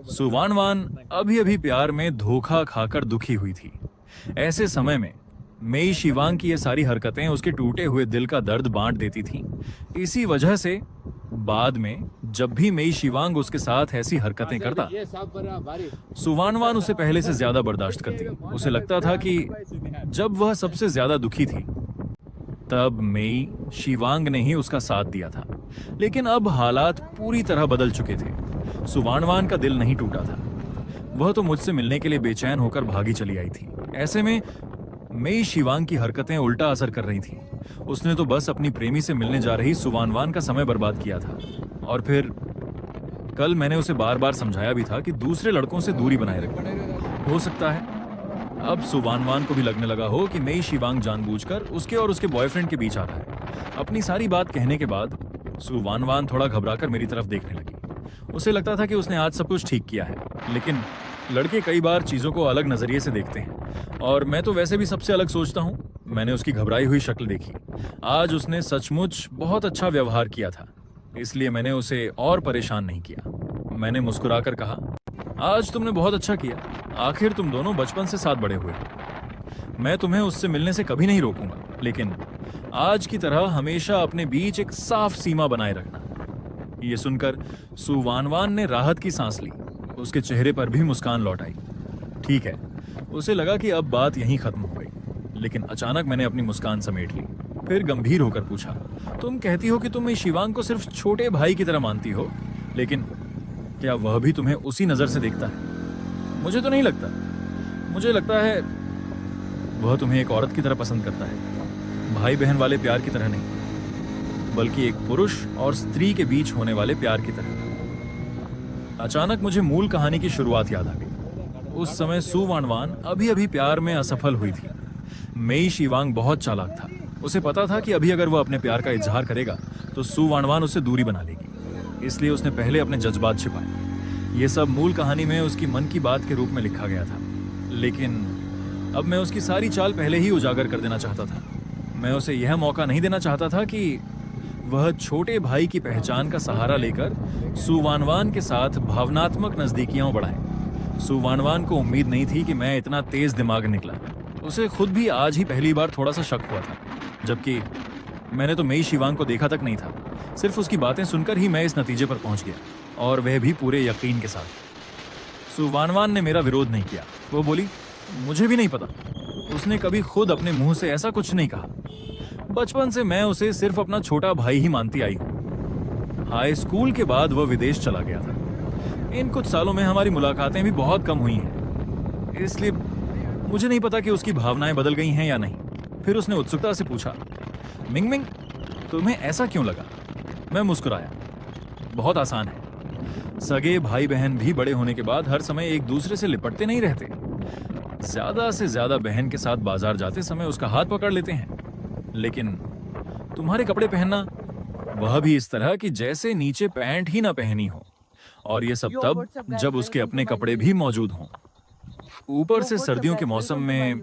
सुवान वान अभी अभी प्यार में धोखा खाकर दुखी हुई थी। ऐसे समय में मेई शिवांग की ये सारी हरकतें उसके टूटे हुए दिल का दर्द बांट देती थीं। इसी वजह से बाद में जब भी मेई शिवांग उसके साथ ऐसी हरकतें करता, सुवान वान उसे पहले से ज्यादा बर्दाश्त करती। उसे लगता था कि जब वह सबसे ज्यादा दुखी थी तब मेई शिवांग ने ही उसका साथ दिया था। लेकिन अब हालात पूरी तरह बदल चुके थे। सुवानवान का दिल नहीं टूटा था। वह तो मुझसे मिलने के लिए बेचैन होकर भागी चली आई थी। ऐसे में मेई शिवांग की हरकतें उल्टा असर कर रही थी। उसने तो बस अपनी प्रेमी से मिलने जा रही सुवानवान का समय बर्बाद किया था। और फिर कल मैंने उसे बार बार समझाया भी था कि दूसरे लड़कों से दूरी बनाए रखे। हो सकता है अब सुवानवान को भी लगने लगा हो कि मेई शिवांग जानबूझकर उसके और उसके बॉयफ्रेंड के बीच आ रहा है। अपनी सारी बात कहने के बाद सुवानवान थोड़ा घबराकर मेरी तरफ देखने लगी। उसे लगता था कि उसने आज सब कुछ ठीक किया है, लेकिन लड़के कई बार चीजों को अलग नजरिए से देखते हैं और मैं तो वैसे भी सबसे अलग सोचता हूँ। मैंने उसकी घबराई हुई शक्ल देखी। आज उसने सचमुच बहुत अच्छा व्यवहार किया था, इसलिए मैंने उसे और परेशान नहीं किया। मैंने मुस्कुराकर कहा, आज तुमने बहुत अच्छा किया। आखिर तुम दोनों बचपन से साथ बड़े हुए हो। मैं तुम्हें उससे मिलने से कभी नहीं रोकूंगा, लेकिन आज की तरह हमेशा अपने बीच एक साफ सीमा बनाए रखना। ये सुनकर सुवानवान ने राहत की सांस ली। उसके चेहरे पर भी मुस्कान लौट आई। ठीक है, उसे लगा कि अब बात यहीं खत्म हो गई, लेकिन अचानक मैंने अपनी मुस्कान समेट ली। फिर गंभीर होकर पूछा, तुम कहती हो कि तुम इस शिवांग को सिर्फ छोटे भाई की तरह मानती हो, लेकिन क्या वह भी तुम्हें उसी नजर से देखता है? मुझे तो नहीं लगता। मुझे लगता है वह तुम्हें एक औरत की तरह पसंद करता है, भाई बहन वाले प्यार की तरह नहीं, बल्कि एक पुरुष और स्त्री के बीच होने वाले प्यार की तरह। अचानक मुझे मूल कहानी की शुरुआत याद आ गई। उस समय सुवानवान अभी अभी प्यार में असफल हुई थी। मेई शिवांग बहुत चालाक था। उसे पता था कि अभी अगर वह अपने प्यार का इजहार करेगा तो सुवानवान उससे दूरी बना लेगी, इसलिए उसने पहले अपने जज्बात छिपाए। ये सब मूल कहानी में उसकी मन की बात के रूप में लिखा गया था, लेकिन अब मैं उसकी सारी चाल पहले ही उजागर कर देना चाहता था। मैं उसे यह मौका नहीं देना चाहता था कि वह छोटे भाई की पहचान का सहारा लेकर सुवानवान के साथ भावनात्मक नजदीकियां बढ़ाए। सुवानवान को उम्मीद नहीं थी कि मैं इतना तेज दिमाग निकला। उसे खुद भी आज ही पहली बार थोड़ा सा शक हुआ था, जबकि मैंने तो मेई शिवांग को देखा तक नहीं था। सिर्फ उसकी बातें सुनकर ही मैं इस नतीजे पर पहुंच गया, और वह भी पूरे यकीन के साथ। सुवानवान ने मेरा विरोध नहीं किया। वो बोली, मुझे भी नहीं पता। उसने कभी खुद अपने मुंह से ऐसा कुछ नहीं कहा। बचपन से मैं उसे सिर्फ अपना छोटा भाई ही मानती आई हूँ। हाई स्कूल के बाद वह विदेश चला गया था। इन कुछ सालों में हमारी मुलाकातें भी बहुत कम हुई हैं, इसलिए मुझे नहीं पता कि उसकी भावनाएं बदल गई हैं या नहीं। फिर उसने उत्सुकता से पूछा, मिंगमिंग, तुम्हें ऐसा क्यों लगा? मैं मुस्कुराया। बहुत आसान है। सगे भाई बहन भी बड़े होने के बाद हर समय एक दूसरे से लिपटते नहीं रहते। ज्यादा से ज्यादा बहन के साथ बाजार जाते समय उसका हाथ पकड़ लेते हैं, लेकिन तुम्हारे कपड़े पहनना, वह भी इस तरह कि जैसे नीचे पैंट ही ना पहनी हो, और ये सब तब जब उसके अपने कपड़े भी मौजूद हों। ऊपर से सर्दियों के मौसम में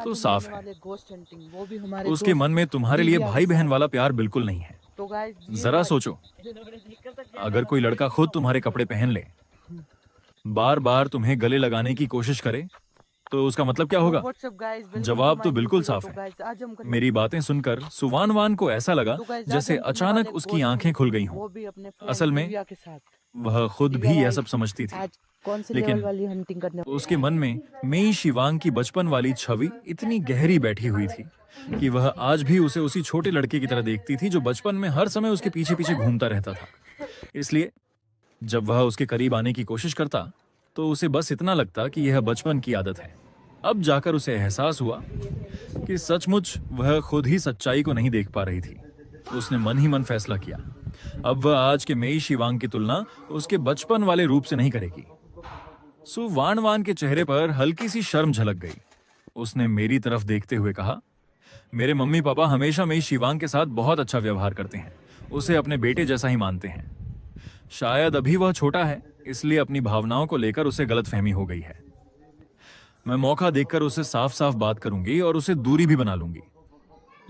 तो साफ है उसके मन में तुम्हारे लिए भाई बहन वाला प्यार बिल्कुल नहीं है। जरा सोचो, अगर कोई लड़का खुद तुम्हारे कपड़े पहन ले, बार बार तुम्हें गले लगाने की कोशिश करे, तो उसका मतलब क्या होगा? जवाब तो बिल्कुल साफ है। मेरी बातें सुनकर सुवानवान को ऐसा लगा जैसे अचानक उसकी आंखें खुल गई हों। असल में वह खुद भी यह सब समझती थी, लेकिन उसके मन में मेई शिवांग की बचपन वाली छवि इतनी गहरी बैठी हुई थी कि वह आज भी उसे उसी छोटे लड़के की तरह देखती थी जो बचपन में हर समय उसके पीछे पीछे घूमता रहता था। इसलिए जब वह उसके करीब आने की कोशिश करता तो उसे बस इतना लगता कि यह बचपन की आदत है। अब जाकर उसे एहसास हुआ कि सचमुच वह खुद ही सच्चाई को नहीं देख पा रही थी। उसने मन ही मन फैसला किया, अब वह आज के मेई शिवांग की तुलना उसके बचपन वाले रूप से नहीं करेगी। सुवानवान के चेहरे पर हल्की सी शर्म झलक गई। उसने मेरी तरफ देखते हुए कहा, मेरे मम्मी पापा हमेशा मेई शिवांग के साथ बहुत अच्छा व्यवहार करते हैं। उसे अपने बेटे जैसा ही मानते हैं। शायद अभी वह छोटा है, इसलिए अपनी भावनाओं को लेकर उसे गलतफहमी हो गई है। मैं मौका देखकर उसे साफ साफ बात करूंगी और उसे दूरी भी बना लूंगी,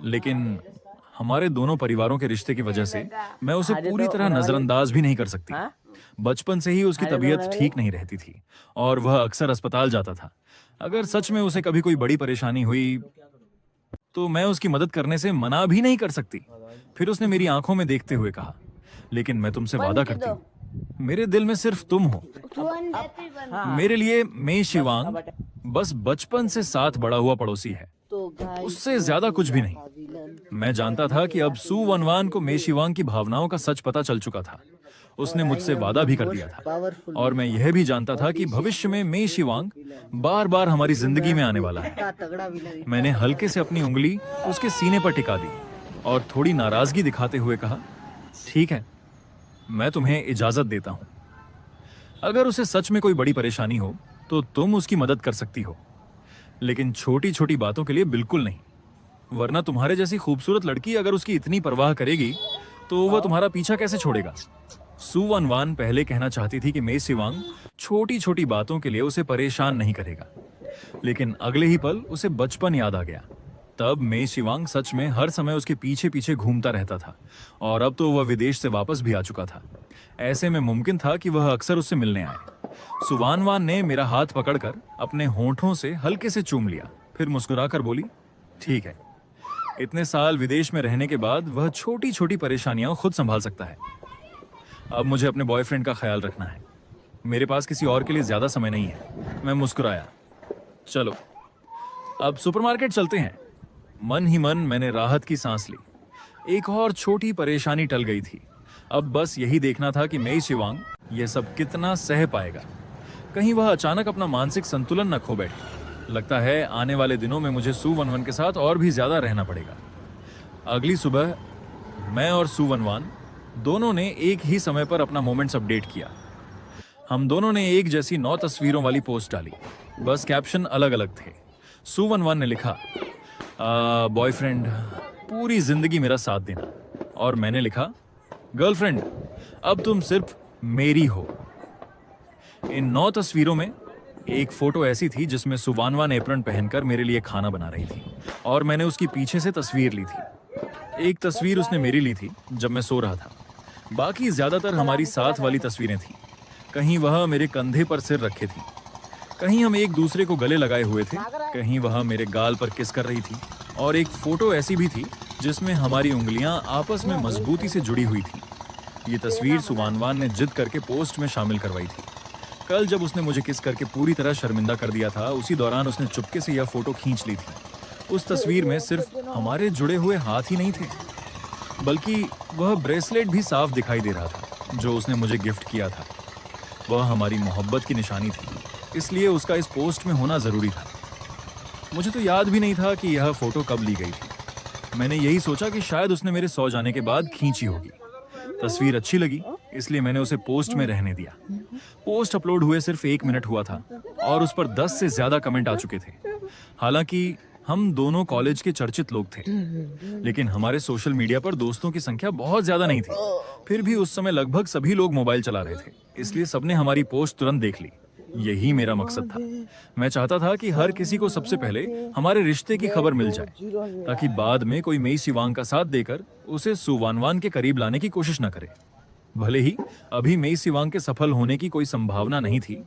लेकिन हमारे दोनों परिवारों के रिश्ते की वजह से मैं उसे पूरी तरह नजरअंदाज भी नहीं कर सकती। बचपन से ही उसकी तबीयत ठीक नहीं रहती थी और वह अक्सर अस्पताल जाता था। अगर सच में उसे कभी कोई बड़ी परेशानी हुई तो मैं उसकी मदद करने से मना भी नहीं कर सकती। फिर उसने मेरी आंखों में देखते हुए कहा, लेकिन मैं तुमसे वादा करती हूँ, मेरे दिल में सिर्फ तुम हो। मेरे लिए मेई शिवांग बस बचपन से साथ बड़ा हुआ पड़ोसी है, उससे ज्यादा कुछ भी नहीं। मैं जानता था कि अब सु वनवान को मेई शिवांग की भावनाओं का सच पता चल चुका था। उसने मुझसे वादा भी कर दिया था और मैं यह भी जानता था कि भविष्य में मेई शिवांग बार बार हमारी जिंदगी में आने वाला है। मैंने हल्के से अपनी उंगली उसके सीने पर टिका दी और थोड़ी नाराजगी दिखाते हुए कहा, ठीक है, मैं तुम्हें इजाजत देता हूं। अगर उसे सच में कोई बड़ी परेशानी हो तो तुम उसकी मदद कर सकती हो, लेकिन छोटी छोटी बातों के लिए बिल्कुल नहीं, वरना तुम्हारे जैसी खूबसूरत लड़की अगर उसकी इतनी परवाह करेगी तो वह तुम्हारा पीछा कैसे छोड़ेगा। सु वनवान पहले कहना चाहती थी कि मेई शिवांग छोटी छोटी बातों के लिए उसे परेशान नहीं करेगा, लेकिन अगले ही पल उसे बचपन याद आ गया। तब मेई शिवांग सच में हर समय उसके पीछे पीछे घूमता रहता था और अब तो वह विदेश से वापस भी आ चुका था। ऐसे में मुमकिन था कि वह अक्सर उससे मिलने आए। सु वनवान ने मेरा हाथ पकड़कर अपने होंठों से हल्के से चूम लिया, फिर मुस्कुराकर बोली, ठीक है, इतने साल विदेश में रहने के बाद वह छोटी छोटी परेशानियां खुद संभाल सकता है। अब मुझे अपने बॉयफ्रेंड का ख्याल रखना है, मेरे पास किसी और के लिए ज्यादा समय नहीं है। मैं मुस्कुराया। चलो अब सुपरमार्केट चलते हैं। मन ही मन मैंने राहत की सांस ली। एक और छोटी परेशानी टल गई थी। अब बस यही देखना था कि मेई शिवांग यह सब कितना सह पाएगा। कहीं वह अचानक अपना मानसिक संतुलन न खो बैठे। लगता है आने वाले दिनों में मुझे सु वनवान के साथ और भी ज्यादा रहना पड़ेगा। अगली सुबह मैं और सु वनवान दोनों ने एक ही समय पर अपना मोमेंट्स अपडेट किया। हम दोनों ने एक जैसी 9 तस्वीरों वाली पोस्ट डाली, बस कैप्शन अलग अलग थे। सु वनवान ने लिखा, बॉयफ्रेंड पूरी जिंदगी मेरा साथ देना, और मैंने लिखा, गर्लफ्रेंड अब तुम सिर्फ मेरी हो। इन 9 तस्वीरों में एक फोटो ऐसी थी जिसमें सु वनवान एप्रन पहनकर मेरे लिए खाना बना रही थी और मैंने उसकी पीछे से तस्वीर ली थी। एक तस्वीर उसने मेरी ली थी जब मैं सो रहा था, बाकी ज्यादातर हमारी साथ वाली तस्वीरें थीं। कहीं वह मेरे कंधे पर सिर रखे थी, कहीं हम एक दूसरे को गले लगाए हुए थे, कहीं वह मेरे गाल पर किस कर रही थी, और एक फोटो ऐसी भी थी जिसमें हमारी उंगलियां आपस में मजबूती से जुड़ी हुई थी। ये तस्वीर सु वनवान ने जिद करके पोस्ट में शामिल करवाई थी। कल जब उसने मुझे किस करके पूरी तरह शर्मिंदा कर दिया था, उसी दौरान उसने चुपके से यह फोटो खींच ली थी। उस तस्वीर में सिर्फ हमारे जुड़े हुए हाथ ही नहीं थे, बल्कि वह ब्रेसलेट भी साफ दिखाई दे रहा था जो उसने मुझे गिफ्ट किया था। वह हमारी मोहब्बत की निशानी थी, इसलिए उसका इस पोस्ट में होना जरूरी था। मुझे तो याद भी नहीं था कि यह फोटो कब ली गई थी। मैंने यही सोचा कि शायद उसने मेरे सो जाने के बाद खींची होगी। तस्वीर अच्छी लगी, इसलिए मैंने उसे पोस्ट में रहने दिया। पोस्ट अपलोड हुए सिर्फ 1 मिनट हुआ था और उस पर 10 से ज्यादा कमेंट आ चुके थे। हालांकि हम दोनों कॉलेज के चर्चित लोग थे, लेकिन हमारे सोशल मीडिया पर दोस्तों की संख्या बहुत ज्यादा नहीं थी। फिर भी उस समय लगभग सभी लोग मोबाइल चला रहे थे, इसलिए सबने हमारी पोस्ट तुरंत देख ली। यही मेरा मकसद था। मैं चाहता था कि हर किसी को सबसे पहले हमारे रिश्ते की खबर मिल जाए, ताकि बाद में कोई मेई शिवांग का साथ देकर उसे सु वनवान के करीब लाने की कोशिश न करे। भले ही अभी मेई शिवांग के सफल होने की कोई संभावना नहीं थी,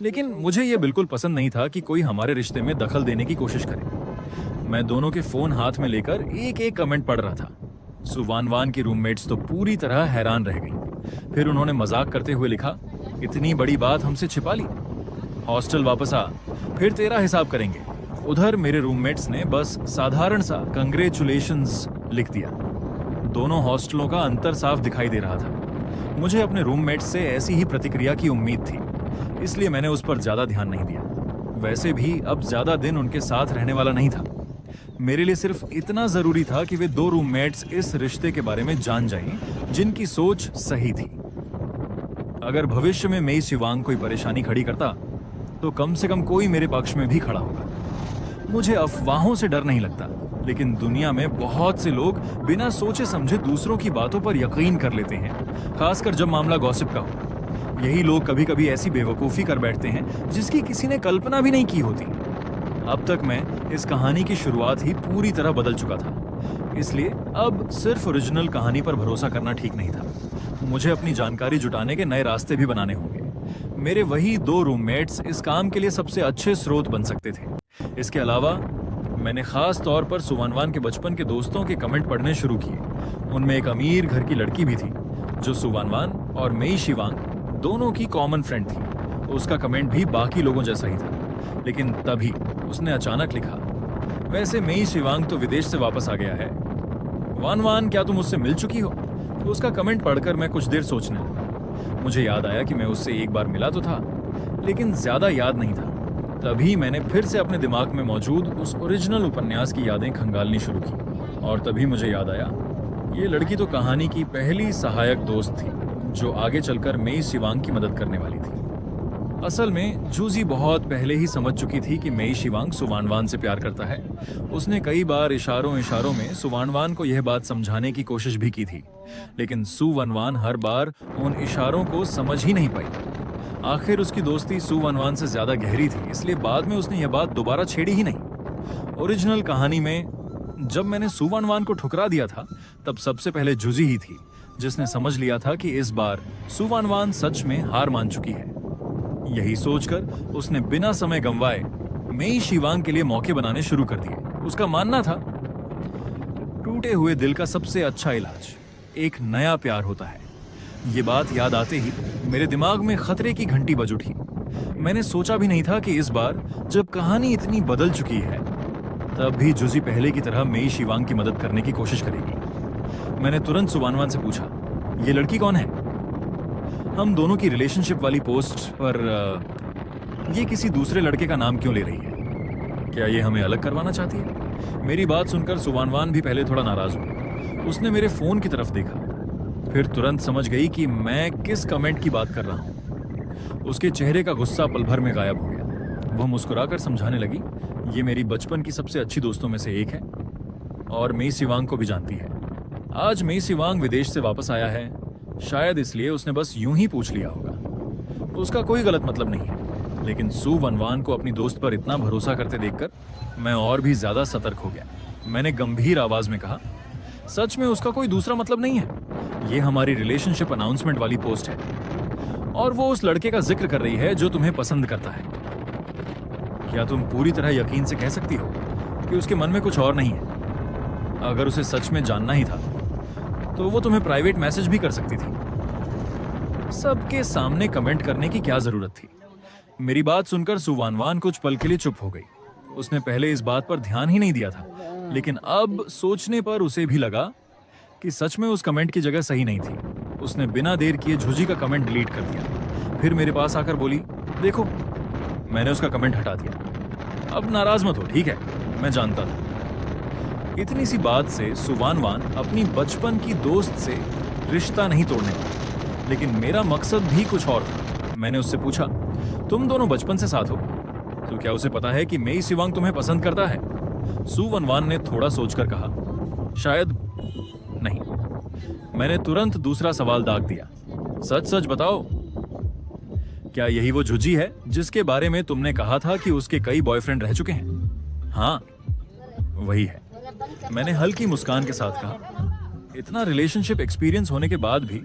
लेकिन मुझे यह बिल्कुल पसंद नहीं था कि कोई हमारे रिश्ते में दखल देने की कोशिश करे। मैं दोनों के फोन हाथ में लेकर एक एक कमेंट पढ़ रहा था। सु वनवान की रूममेट्स तो पूरी तरह हैरान रह गईं। फिर उन्होंने मजाक करते हुए लिखा, इतनी बड़ी बात हमसे छिपा ली, हॉस्टल वापस आ, फिर तेरा हिसाब करेंगे। उधर मेरे रूममेट्स ने बस साधारण सा कंग्रेचुलेशंस लिख दिया। दोनों हॉस्टलों का अंतर साफ दिखाई दे रहा था। मुझे अपने रूममेट्स से ऐसी ही प्रतिक्रिया की उम्मीद थी, इसलिए मैंने उस पर ज्यादा ध्यान नहीं दिया। वैसे भी अब ज्यादा दिन उनके साथ रहने वाला नहीं था। मेरे लिए सिर्फ इतना जरूरी था कि वे 2 रूममेट्स इस रिश्ते के बारे में जान जाएं जिनकी सोच सही थी। अगर भविष्य में मेई शिवांग कोई परेशानी खड़ी करता तो कम से कम कोई मेरे पक्ष में भी खड़ा होगा। मुझे अफवाहों से डर नहीं लगता, लेकिन दुनिया में बहुत से लोग बिना सोचे समझे दूसरों की बातों पर यकीन कर लेते हैं, खासकर जब मामला गॉसिप का हो। यही लोग कभी कभी ऐसी बेवकूफ़ी कर बैठते हैं जिसकी किसी ने कल्पना भी नहीं की होती। अब तक मैं इस कहानी की शुरुआत ही पूरी तरह बदल चुका था, इसलिए अब सिर्फ ओरिजिनल कहानी पर भरोसा करना ठीक नहीं था। मुझे अपनी जानकारी जुटाने के नए रास्ते भी बनाने होंगे। मेरे वही 2 रूममेट्स इस काम के लिए सबसे अच्छे स्रोत बन सकते थे। इसके अलावा मैंने खास तौर पर सुवानवान के बचपन के दोस्तों के कमेंट पढ़ने शुरू किए। उनमें एक अमीर घर की लड़की भी थी जो सुवानवान और मेई शिवांग दोनों की कॉमन फ्रेंड थी। उसका कमेंट भी बाकी लोगों जैसा ही था, लेकिन तभी उसने अचानक लिखा, वैसे मेई शिवांग तो विदेश से वापस आ गया है। वान वान, क्या तुम उससे मिल चुकी हो? तो उसका कमेंट पढ़कर मैं कुछ देर सोचने लगा। मुझे याद आया कि मैं उससे एक बार मिला तो था, लेकिन ज्यादा याद नहीं था। तभी मैंने फिर से अपने दिमाग में मौजूद उस ओरिजिनल उपन्यास की यादें खंगालनी शुरू की, और तभी मुझे याद आया, ये लड़की तो कहानी की पहली सहायक दोस्त थी जो आगे चलकर मेई शिवांग की मदद करने वाली थी। असल में जूजी बहुत पहले ही समझ चुकी थी कि मेई शिवांग सुवानवान से प्यार करता है। उसने कई बार इशारों में सुवानवान को यह बात समझाने की कोशिश भी की थी, लेकिन सुवानवान हर बार उन इशारों को समझ ही नहीं पाई। आखिर उसकी दोस्ती सुवानवान से ज्यादा गहरी थी, इसलिए बाद में उसने यह बात दोबारा छेड़ी ही नहीं। ओरिजिनल कहानी में जब मैंने सुवानवान को ठुकरा दिया था, तब सबसे पहले जूजी ही थी जिसने समझ लिया था कि इस बार सुवानवान सच में हार मान चुकी है। यही सोचकर उसने बिना समय गंवाए मेई शिवांग के लिए मौके बनाने शुरू कर दिए। उसका मानना था, टूटे हुए दिल का सबसे अच्छा इलाज एक नया प्यार होता है। ये बात याद आते ही मेरे दिमाग में खतरे की घंटी बज उठी। मैंने सोचा भी नहीं था कि इस बार जब कहानी इतनी बदल चुकी है, तब भी जूजी पहले की तरह मेई शिवांग की मदद करने की कोशिश करेगी। मैंने तुरंत सुवानवान से पूछा, ये लड़की कौन है? हम दोनों की रिलेशनशिप वाली पोस्ट पर ये किसी दूसरे लड़के का नाम क्यों ले रही है? क्या ये हमें अलग करवाना चाहती है? मेरी बात सुनकर सुवानवान भी पहले थोड़ा नाराज हुई। उसने मेरे फोन की तरफ देखा, फिर तुरंत समझ गई कि मैं किस कमेंट की बात कर रहा हूँ। उसके चेहरे का गुस्सा पल भर में गायब हो गया। वह मुस्कुराकर समझाने लगी, ये मेरी बचपन की सबसे अच्छी दोस्तों में से एक है और मेई शिवांग को भी जानती है। आज मेई शिवांग विदेश से वापस आया है, शायद इसलिए उसने बस यूं ही पूछ लिया होगा। उसका कोई गलत मतलब नहीं है, लेकिन सुवानवान को अपनी दोस्त पर इतना भरोसा करते देखकर मैं और भी ज्यादा सतर्क हो गया। मैंने गंभीर आवाज में कहा, सच में उसका कोई दूसरा मतलब नहीं है। ये हमारी रिलेशनशिप अनाउंसमेंट वाली पोस्ट है और वो उस लड़के का जिक्र कर रही है जो तुम्हें पसंद करता है। क्या तुम पूरी तरह यकीन से कह सकती हो कि उसके मन में कुछ और नहीं है? अगर उसे सच में जानना ही था तो वो तुम्हें प्राइवेट मैसेज भी कर सकती थी। सबके सामने कमेंट करने की क्या जरूरत थी? मेरी बात सुनकर सुवानवान कुछ पल के लिए चुप हो गई। उसने पहले इस बात पर ध्यान ही नहीं दिया था, लेकिन अब सोचने पर उसे भी लगा कि सच में उस कमेंट की जगह सही नहीं थी। उसने बिना देर किए जूजी का कमेंट डिलीट कर दिया। फिर मेरे पास आकर बोली, देखो, मैंने उसका कमेंट हटा दिया। अब नाराज मत हो, ठीक है? मैं जानता था। इतनी सी बात से सुवानवान अपनी बचपन की दोस्त से रिश्ता नहीं तोड़ने वाला, लेकिन मेरा मकसद भी कुछ और था। मैंने उससे पूछा, तुम दोनों बचपन से साथ हो, तो क्या उसे पता है कि मेई शिवांग तुम्हें पसंद करता है? सुवानवान ने थोड़ा सोचकर कहा, शायद नहीं। मैंने तुरंत दूसरा सवाल दाग दिया, सच सच बताओ, क्या यही वो जुजी है जिसके बारे में तुमने कहा था कि उसके कई बॉयफ्रेंड रह चुके हैं? हाँ, वही है, मैंने हल्की मुस्कान के साथ कहा। इतना रिलेशनशिप एक्सपीरियंस होने के बाद भी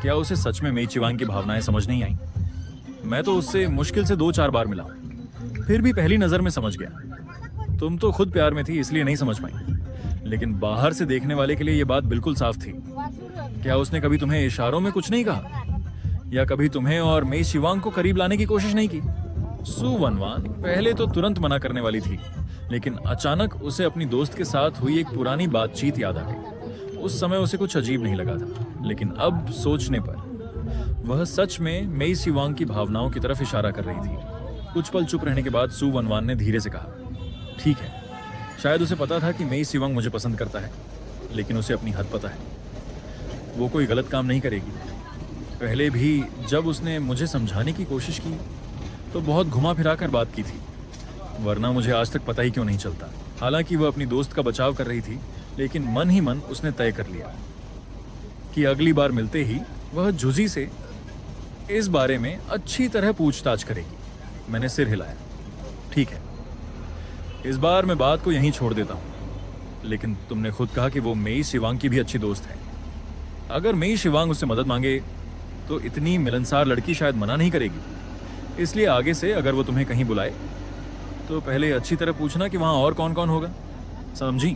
क्या उसे सच में मेई शिवांग की भावनाएं समझ नहीं आई? मैं तो उससे मुश्किल से 2-4 बार मिला, फिर भी पहली नजर में समझ गया। तुम तो खुद प्यार में थी इसलिए नहीं समझ पाई, लेकिन बाहर से देखने वाले के लिए यह बात बिल्कुल साफ थी। क्या उसने कभी तुम्हें इशारों में कुछ नहीं कहा, या कभी तुम्हें और मेई शिवांग को करीब लाने की कोशिश नहीं की? सुवानवान पहले तो तुरंत मना करने वाली थी, लेकिन अचानक उसे अपनी दोस्त के साथ हुई एक पुरानी बातचीत याद आ गई। उस समय उसे कुछ अजीब नहीं लगा था, लेकिन अब सोचने पर वह सच में मेई शिवांग की भावनाओं की तरफ इशारा कर रही थी। कुछ पल चुप रहने के बाद सुवानवान ने धीरे से कहा, ठीक है, शायद उसे पता था कि मेई शिवांग मुझे पसंद करता है, लेकिन उसे अपनी हद पता है। वो कोई गलत काम नहीं करेगी। पहले भी जब उसने मुझे समझाने की कोशिश की तो बहुत घुमा फिरा कर बात की थी, वरना मुझे आज तक पता ही क्यों नहीं चलता। हालांकि वह अपनी दोस्त का बचाव कर रही थी, लेकिन मन ही मन उसने तय कर लिया कि अगली बार मिलते ही वह जूजी से इस बारे में अच्छी तरह पूछताछ करेगी। मैंने सिर हिलाया, ठीक है, इस बार मैं बात को यहीं छोड़ देता हूं, लेकिन तुमने खुद कहा कि वो मेई शिवांग की भी अच्छी दोस्त है। अगर मेई शिवांग उससे मदद मांगे तो इतनी मिलनसार लड़की शायद मना नहीं करेगी। इसलिए आगे से अगर वो तुम्हें कहीं बुलाए तो पहले अच्छी तरह पूछना कि वहां और कौन कौन होगा। समझी?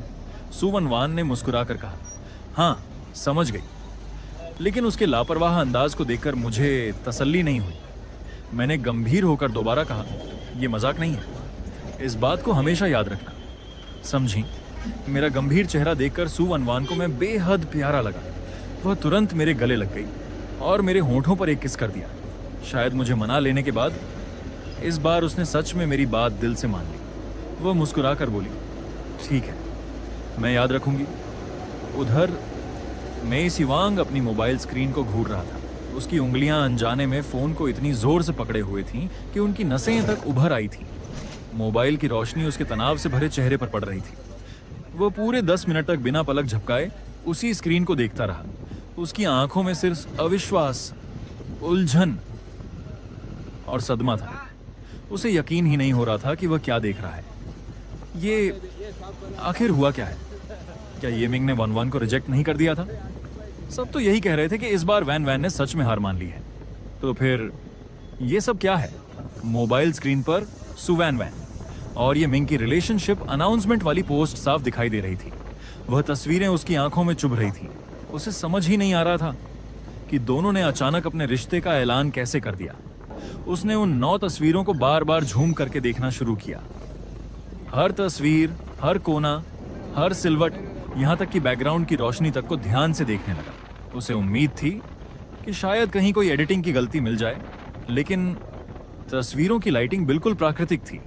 सु वनवान ने मुस्कुरा कर कहा। हाँ, समझ गई। लेकिन उसके लापरवाह अंदाज को देखकर मुझे तसल्ली नहीं हुई। मैंने गंभीर होकर दोबारा कहा, यह मजाक नहीं है, इस बात को हमेशा याद रखना। समझी? मेरा गंभीर चेहरा देखकर सु वनवान को मैं बेहद प्यारा लगा। वह तुरंत मेरे गले लग गई और मेरे होंठों पर एक किस कर दिया। शायद मुझे मना लेने के बाद इस बार उसने सच में मेरी बात दिल से मान ली। वह मुस्कुरा कर बोली, ठीक है, मैं याद रखूंगी। उधर मेई शिवांग अपनी मोबाइल स्क्रीन को घूर रहा था। उसकी उंगलियां अनजाने में फोन को इतनी जोर से पकड़े हुए थीं कि उनकी नसें तक उभर आई थीं। मोबाइल की रोशनी उसके तनाव से भरे चेहरे पर पड़ रही थी। वह पूरे 10 मिनट तक बिना पलक झपकाए उसी स्क्रीन को देखता रहा। उसकी आंखों में सिर्फ अविश्वास, उलझन और सदमा था। उसे यकीन ही नहीं हो रहा था कि वह क्या देख रहा है। ये आखिर हुआ क्या है? क्या ये मिंग ने वन वन को रिजेक्ट नहीं कर दिया था? सब तो यही कह रहे थे कि इस बार वैन वैन ने सच में हार मान ली है। तो फिर ये सब क्या है? मोबाइल स्क्रीन पर सु वैन वैन और ये मिंग की रिलेशनशिप अनाउंसमेंट वाली पोस्ट साफ दिखाई दे रही थी। वह तस्वीरें उसकी आंखों में चुभ रही थी। उसे समझ ही नहीं आ रहा था कि दोनों ने अचानक अपने रिश्ते का ऐलान कैसे कर दिया। उसने उन 9 तस्वीरों को बार बार झूम करके देखना शुरू किया। हर तस्वीर, हर कोना, हर सिलवट, यहां तक कि बैकग्राउंड की रोशनी तक को ध्यान से देखने लगा। उसे उम्मीद थी कि शायद कहीं कोई एडिटिंग की गलती मिल जाए, लेकिन तस्वीरों की लाइटिंग बिल्कुल प्राकृतिक थी।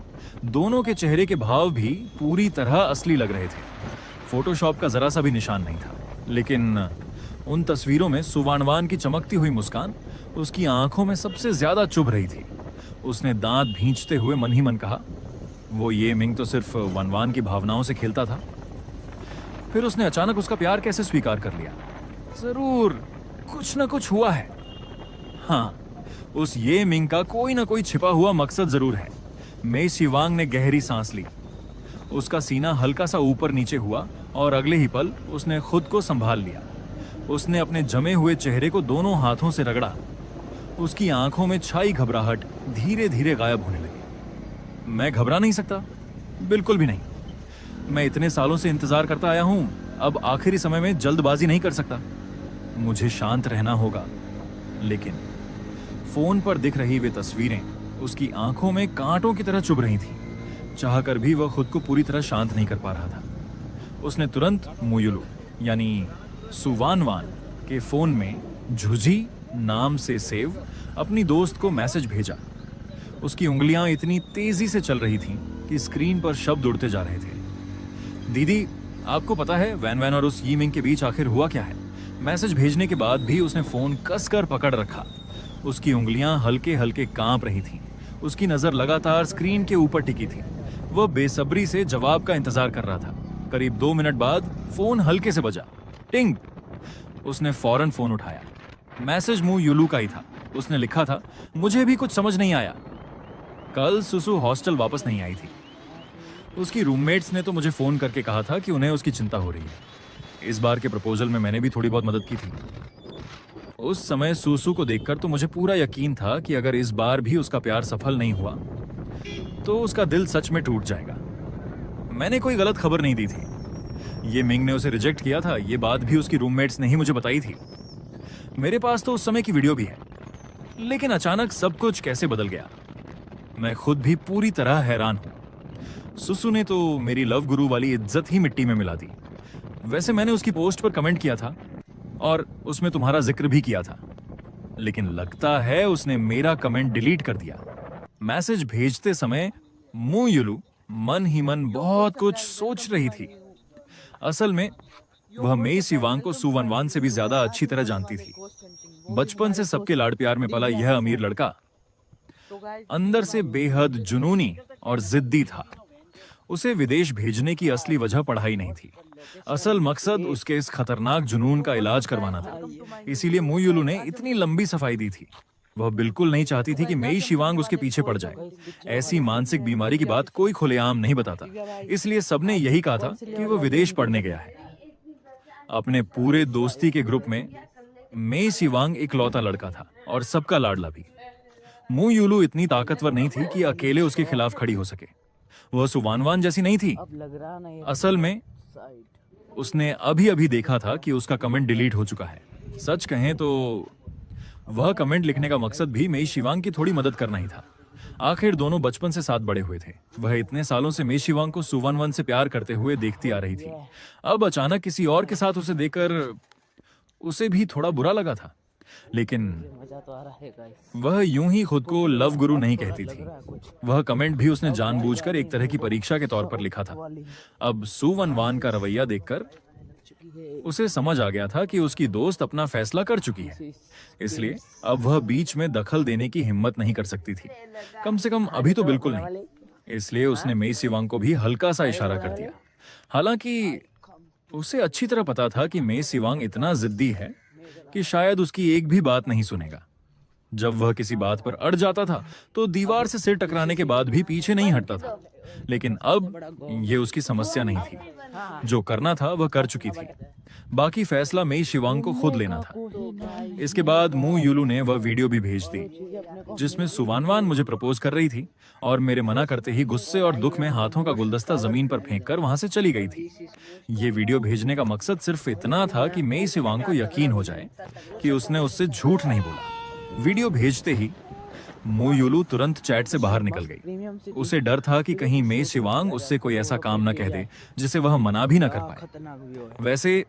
दोनों के चेहरे के भाव भी पूरी तरह असली लग रहे थे। फोटोशॉप का जरा सा भी निशान नहीं था। लेकिन उन तस्वीरों में सु वनवान की चमकती हुई मुस्कान उसकी आंखों में सबसे ज्यादा चुभ रही थी। उसने दांत भींचते हुए मन ही मन कहा, वो ये मिंग तो सिर्फ वनवान की भावनाओं से खेलता था। फिर उसने अचानक उसका प्यार कैसे स्वीकार कर लिया? जरूर कुछ ना कुछ हुआ है। हाँ, उस ये मिंग का कोई ना कोई छिपा हुआ मकसद जरूर है। मेई शिवांग ने गहरी सांस ली। उसका सीना हल्का सा ऊपर नीचे हुआ और अगले ही पल उसने खुद को संभाल लिया। उसने अपने जमे हुए चेहरे को दोनों हाथों से रगड़ा। उसकी आंखों में छाई घबराहट धीरे धीरे गायब होने लगी। मैं घबरा नहीं सकता, बिल्कुल भी नहीं। मैं इतने सालों से इंतजार करता आया हूं, अब आखिरी समय में जल्दबाजी नहीं कर सकता। मुझे शांत रहना होगा। लेकिन फोन पर दिख रही वे तस्वीरें उसकी आंखों में कांटों की तरह चुभ रही थीं। चाहकर भी वह खुद को पूरी तरह शांत नहीं कर पा रहा था। उसने तुरंत मुयुलू यानी सु वनवान के फोन में झुझी नाम से सेव अपनी दोस्त को मैसेज भेजा। उसकी उंगलियां इतनी तेजी से चल रही थीं कि स्क्रीन पर शब्द उड़ते जा रहे थे। दीदी, आपको पता है वैन वैन और उस यी मिंग के बीच आखिर हुआ क्या है? मैसेज भेजने के बाद भी उसने फोन कसकर पकड़ रखा। उसकी उंगलियां हल्के हल्के कांप रही थीं। उसकी नजर लगातार स्क्रीन के ऊपर टिकी थी। वह बेसब्री से जवाब का इंतजार कर रहा था। करीब 2 मिनट बाद फोन हल्के से बजा। टिंग! उसने फौरन फोन उठाया। मैसेज मुंह युलू का ही था। उसने लिखा था, मुझे भी कुछ समझ नहीं आया। कल सुसु हॉस्टल वापस नहीं आई थी। उसकी रूममेट्स ने तो मुझे फोन करके कहा था कि उन्हें उसकी चिंता हो रही है। इस बार के प्रपोजल में मैंने भी थोड़ी बहुत मदद की थी। उस समय सुसु को देखकर तो मुझे पूरा यकीन था कि अगर इस बार भी उसका प्यार सफल नहीं हुआ तो उसका दिल सच में टूट जाएगा। मैंने कोई गलत खबर नहीं दी थी। ये मिंग ने उसे रिजेक्ट किया था, ये बात भी उसकी रूममेट्स ने ही मुझे बताई थी। मेरे पास तो उस समय की वीडियो भी है। लेकिन अचानक सब कुछ कैसे बदल गया, मैं खुद भी पूरी तरह हैरान हूं। सुसु ने तो मेरी लव गुरु वाली इज्जत ही मिट्टी में मिला दी। वैसे मैंने उसकी पोस्ट पर कमेंट किया था और उसमें तुम्हारा जिक्र भी किया था, लेकिन लगता है उसने मेरा कमेंट डिलीट कर दिया। मैसेज भेजते समय मु युलू मन ही मन बहुत कुछ सोच रही थी। असल में वह मेई शिवांग को सु वनवान से भी ज्यादा अच्छी तरह जानती थी। बचपन से सबके लाड़ प्यार में पला यह अमीर लड़का अंदर से बेहद जुनूनी और जिद्दी था। उसे विदेश भेजने की असली वजह पढ़ाई नहीं थी। असल मकसद उसके इस खतरनाक जुनून का इलाज करवाना था। इसीलिए मु युलू ने इतनी लंबी सफाई दी थी। वह बिल्कुल नहीं चाहती थी कि मेई शिवांग उसके पीछे पड़ जाए। ऐसी मानसिक बीमारी की बात कोई खुलेआम नहीं बताता, इसलिए सबने यही कहा था कि वह विदेश पढ़ने गया है। अपने पूरे दोस्ती के ग्रुप में मे शिवांग इकलौता लड़का था और सबका लाडला भी। मू युलू इतनी ताकतवर नहीं थी कि अकेले उसके खिलाफ खड़ी हो सके। वह सुवानवान जैसी नहीं थी। अब लग रहा नहीं असल में साइड। उसने अभी अभी देखा था कि उसका कमेंट डिलीट हो चुका है। सच कहें तो वह कमेंट लिखने का मकसद भी मेई शिवांग की थोड़ी मदद करना ही था। आखिर दोनों बचपन से साथ बड़े हुए थे। वह इतने सालों से मेई शिवांग को सुवानवान से प्यार करते हुए देखती आ रही थी। अब अचानक किसी और के साथ उसे देखकर उसे भी थोड़ा बुरा लगा था। लेकिन मजा तो आ रहा है गाइस। वह यूं ही खुद को लव गुरु नहीं कहती थी। वह कमेंट भी उसने जानबूझकर एक तरह की परीक्षा के तौर पर लिखा था। अब सुवनवान का रवैया देखकर उसे समझ आ गया था कि उसकी दोस्त अपना फैसला कर चुकी है, इसलिए अब वह बीच में दखल देने की हिम्मत नहीं कर सकती थी। कम से कम अभी तो बिल्कुल नहीं। इसलिए उसने मेई शिवांग को भी हल्का सा इशारा कर दिया। हालांकि उसे अच्छी तरह पता था कि मेई शिवांग इतना जिद्दी है कि शायद उसकी एक भी बात नहीं सुनेगा। जब वह किसी बात पर अड़ जाता था तो दीवार से सिर टकराने के बाद भी पीछे नहीं हटता था। लेकिन अब ये उसकी समस्या नहीं थी। जो करना था वह कर चुकी थी। बाकी फैसला मेई शिवांग को खुद लेना था। इसके बाद मू युलू ने वह वीडियो भी भेज दी जिसमें सुवानवान मुझे प्रपोज कर रही थी और मेरे मना करते ही गुस्से और दुख में हाथों का गुलदस्ता जमीन पर फेंककर वहां से चली गई थी। ये वीडियो भेजने का मकसद सिर्फ इतना था कि मेई शिवांग को यकीन हो जाए कि उसने उससे झूठ नहीं बोला। वीडियो भेजते ही मू युलू तुरंत चैट से बाहर निकल गई। उसे डर था कि कहीं मेई शिवांग उससे कोई ऐसा काम न कह दे जिसे वह मना भी न कर पाए। वैसे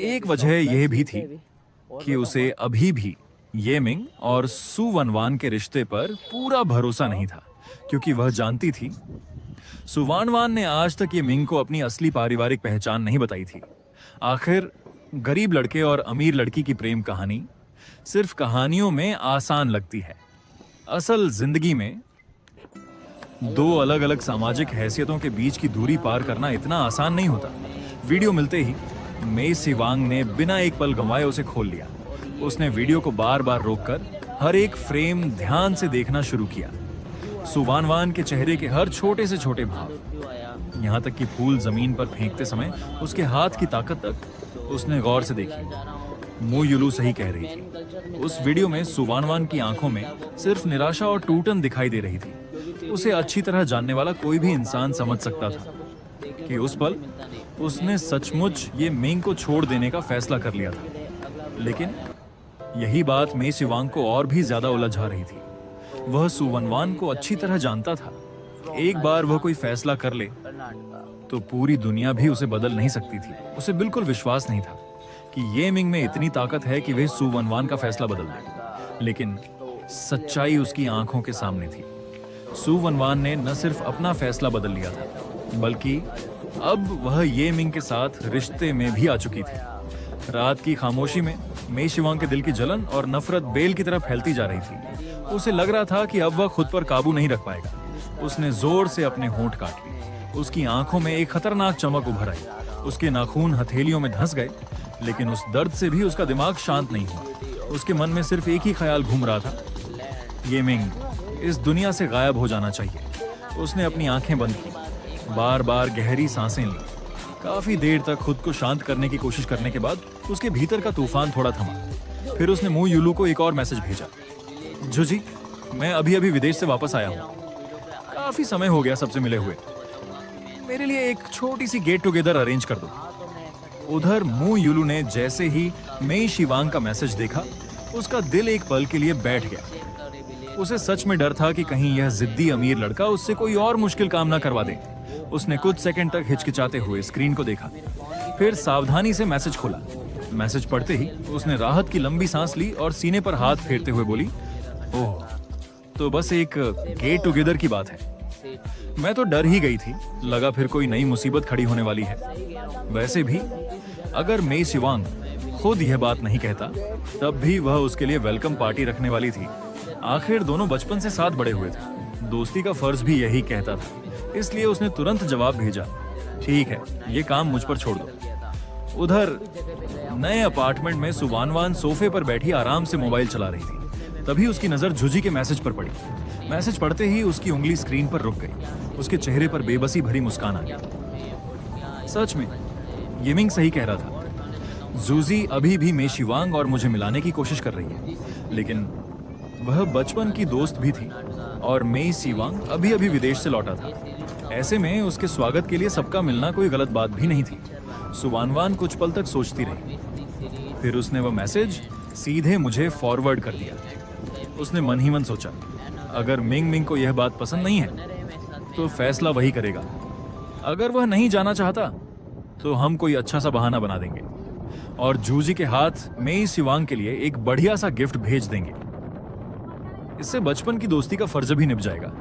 एक वजह यह भी थी कि उसे अभी भी ये मिंग और सुवनवान के रिश्ते पर पूरा भरोसा नहीं था, क्योंकि वह जानती थी सुवानवान ने आज तक ये मिंग को अपनी असली पारिवारिक पहचान नहीं बताई थी। आखिर गरीब लड़के और अमीर लड़की की प्रेम कहानी सिर्फ कहानियों में आसान लगती है। असल जिंदगी में दो अलग अलग सामाजिक हैसियतों के बीच की दूरी पार करना इतना आसान नहीं होता। वीडियो मिलते ही मेई शिवांग ने बिना एक पल गंवाए उसे खोल लिया। उसने वीडियो को बार बार रोककर हर एक फ्रेम ध्यान से देखना शुरू किया। सुवानवान के चेहरे के हर छोटे से छोटे भाव, यहाँ तक कि फूल जमीन पर फेंकते समय उसके हाथ की ताकत तक उसने गौर से देखी। मू युलू सही कह रही थी। उस वीडियो में सुवानवान की आंखों में सिर्फ निराशा और टूटन दिखाई दे रही थी। उसे अच्छी तरह जानने वाला कोई भी इंसान समझ सकता था कि उस पल उसने सचमुच ये मिंग को छोड़ देने का फैसला कर लिया था। लेकिन यही बात मेई शिवांग को और भी ज्यादा उलझा रही थी। वह सुवनवान को अच्छी तरह जानता था। एक बार वह कोई फैसला कर ले तो पूरी दुनिया भी उसे बदल नहीं सकती थी। उसे बिल्कुल विश्वास नहीं था कि ये मिंग में इतनी ताकत है कि वह सुवनवान का फैसला बदल दे। लेकिन सच्चाई उसकी आंखों के सामने थी। सुवनवान ने न सिर्फ अपना फैसला बदल लिया था, बल्कि अब वह ये मिंग के साथ रिश्ते में भी आ चुकी थी। रात की खामोशी में मेई शिवांग के दिल की जलन और नफरत बेल की तरह फैलती जा रही थी। उसे लग रहा था कि अब वह खुद पर काबू नहीं रख पाएगा। उसने जोर से अपने होंठ काट लिए। उसकी आंखों में एक खतरनाक चमक उभर आई। उसके नाखून हथेलियों में धंस गए, लेकिन उस दर्द से भी उसका दिमाग शांत नहीं हुआ। उसके मन में सिर्फ एक ही ख्याल घूम रहा था, ये मिंग इस दुनिया से गायब हो जाना चाहिए। उसने अपनी आंखें बंद की, बार बार गहरी सांसें ली। काफी देर तक खुद को शांत करने की कोशिश करने के बाद उसके भीतर का तूफान थोड़ा थमा। फिर उसने मू युलू को एक और मैसेज भेजा। जुजी, मैं अभी अभी विदेश से वापस आया हूँ। काफी समय हो गया सबसे मिले हुए। मेरे लिए एक छोटी सी गेट टुगेदर अरेंज कर दो। उधर मू युलू ने जैसे ही मेई शिवांग का मैसेज देखा, उसका दिल एक पल के लिए बैठ गया। उसे सच में डर था कि कहीं यह जिद्दी अमीर लड़का उससे कोई और मुश्किल काम ना करवा दे। उसने कुछ सेकंड तक हिचकिचाते हुए स्क्रीन को देखा, फिर सावधानी से मैसेज खोला। मैसेज पढ़ते ही उसने राहत की लंबी सांस ली और सीने पर हाथ फेरते हुए बोली, ओह, तो बस एक गेट टुगेदर की बात है। मैं तो डर ही गई थी, लगा फिर कोई नई मुसीबत खड़ी होने वाली है। वैसे भी अगर मेई शिवांग खुद यह बात नहीं कहता, तब भी वह उसके लिए वेलकम पार्टी रखने वाली थी। आखिर दोनों बचपन से साथ बड़े हुए थे। दोस्ती का फर्ज भी यही कहता था। इसलिए उसने तुरंत जवाब भेजा, ठीक है, ये काम मुझ पर छोड़ दो। उधर नए अपार्टमेंट में सुवानवान सोफे पर बैठी आराम से मोबाइल चला रही थी। तभी उसकी नजर जुजी के मैसेज पर पड़ी। मैसेज पढ़ते ही उसकी उंगली स्क्रीन पर रुक गई। उसके चेहरे पर बेबसी भरी मुस्कान आ गई। सच में ये मिंग सही कह रहा था। जूजी अभी भी मे शिवांग और मुझे मिलाने की कोशिश कर रही है, लेकिन वह बचपन की दोस्त भी थी और मे शिवांग अभी अभी विदेश से लौटा था। ऐसे में उसके स्वागत के लिए सबका मिलना कोई गलत बात भी नहीं थी। सुवानवान कुछ पल तक सोचती रही, फिर उसने वह मैसेज सीधे मुझे फॉरवर्ड कर दिया। उसने मन ही मन सोचा, अगर मिंग मिंग को यह बात पसंद नहीं है तो फैसला वही करेगा। अगर वह नहीं जाना चाहता तो हम कोई अच्छा सा बहाना बना देंगे और जूजी के हाथ मेई शिवांग के लिए एक बढ़िया सा गिफ्ट भेज देंगे। इससे बचपन की दोस्ती का फर्ज भी निभ जाएगा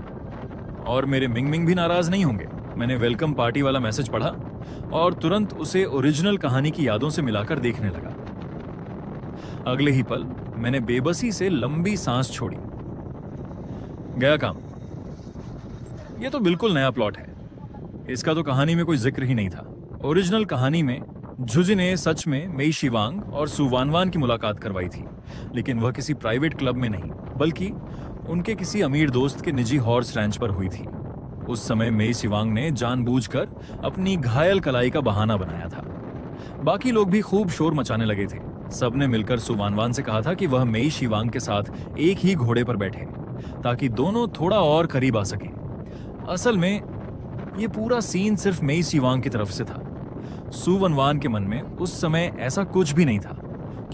और मेरे मिंग मिंग भी नाराज नहीं होंगे। मैंने वेलकम पार्टी वाला मैसेज पढ़ा और तुरंत उसे ओरिजिनल कहानी की यादों से मिलाकर देखने लगा। अगले ही पल मैंने बेबसी से लंबी सांस छोड़ी। गया काम। यह तो बिल्कुल नया प्लॉट है, इसका तो कहानी में कोई जिक्र ही नहीं था। ओरिजिनल कहानी में जुजी ने सच में मेई शिवांग और सुवानवान की मुलाकात करवाई थी, लेकिन वह किसी प्राइवेट क्लब में नहीं बल्कि उनके किसी अमीर दोस्त के निजी हॉर्स रैंच पर हुई थी। उस समय मेई शिवांग ने जानबूझकर अपनी घायल कलाई का बहाना बनाया था। बाकी लोग भी खूब शोर मचाने लगे थे। सबने मिलकर सुवानवान से कहा था कि वह मेई शिवांग के साथ एक ही घोड़े पर बैठे ताकि दोनों थोड़ा और करीब आ सकें। असल में यह पूरा सीन सिर्फ मेई शिवांग की तरफ से था। सुवनवान के मन में उस समय ऐसा कुछ भी नहीं था,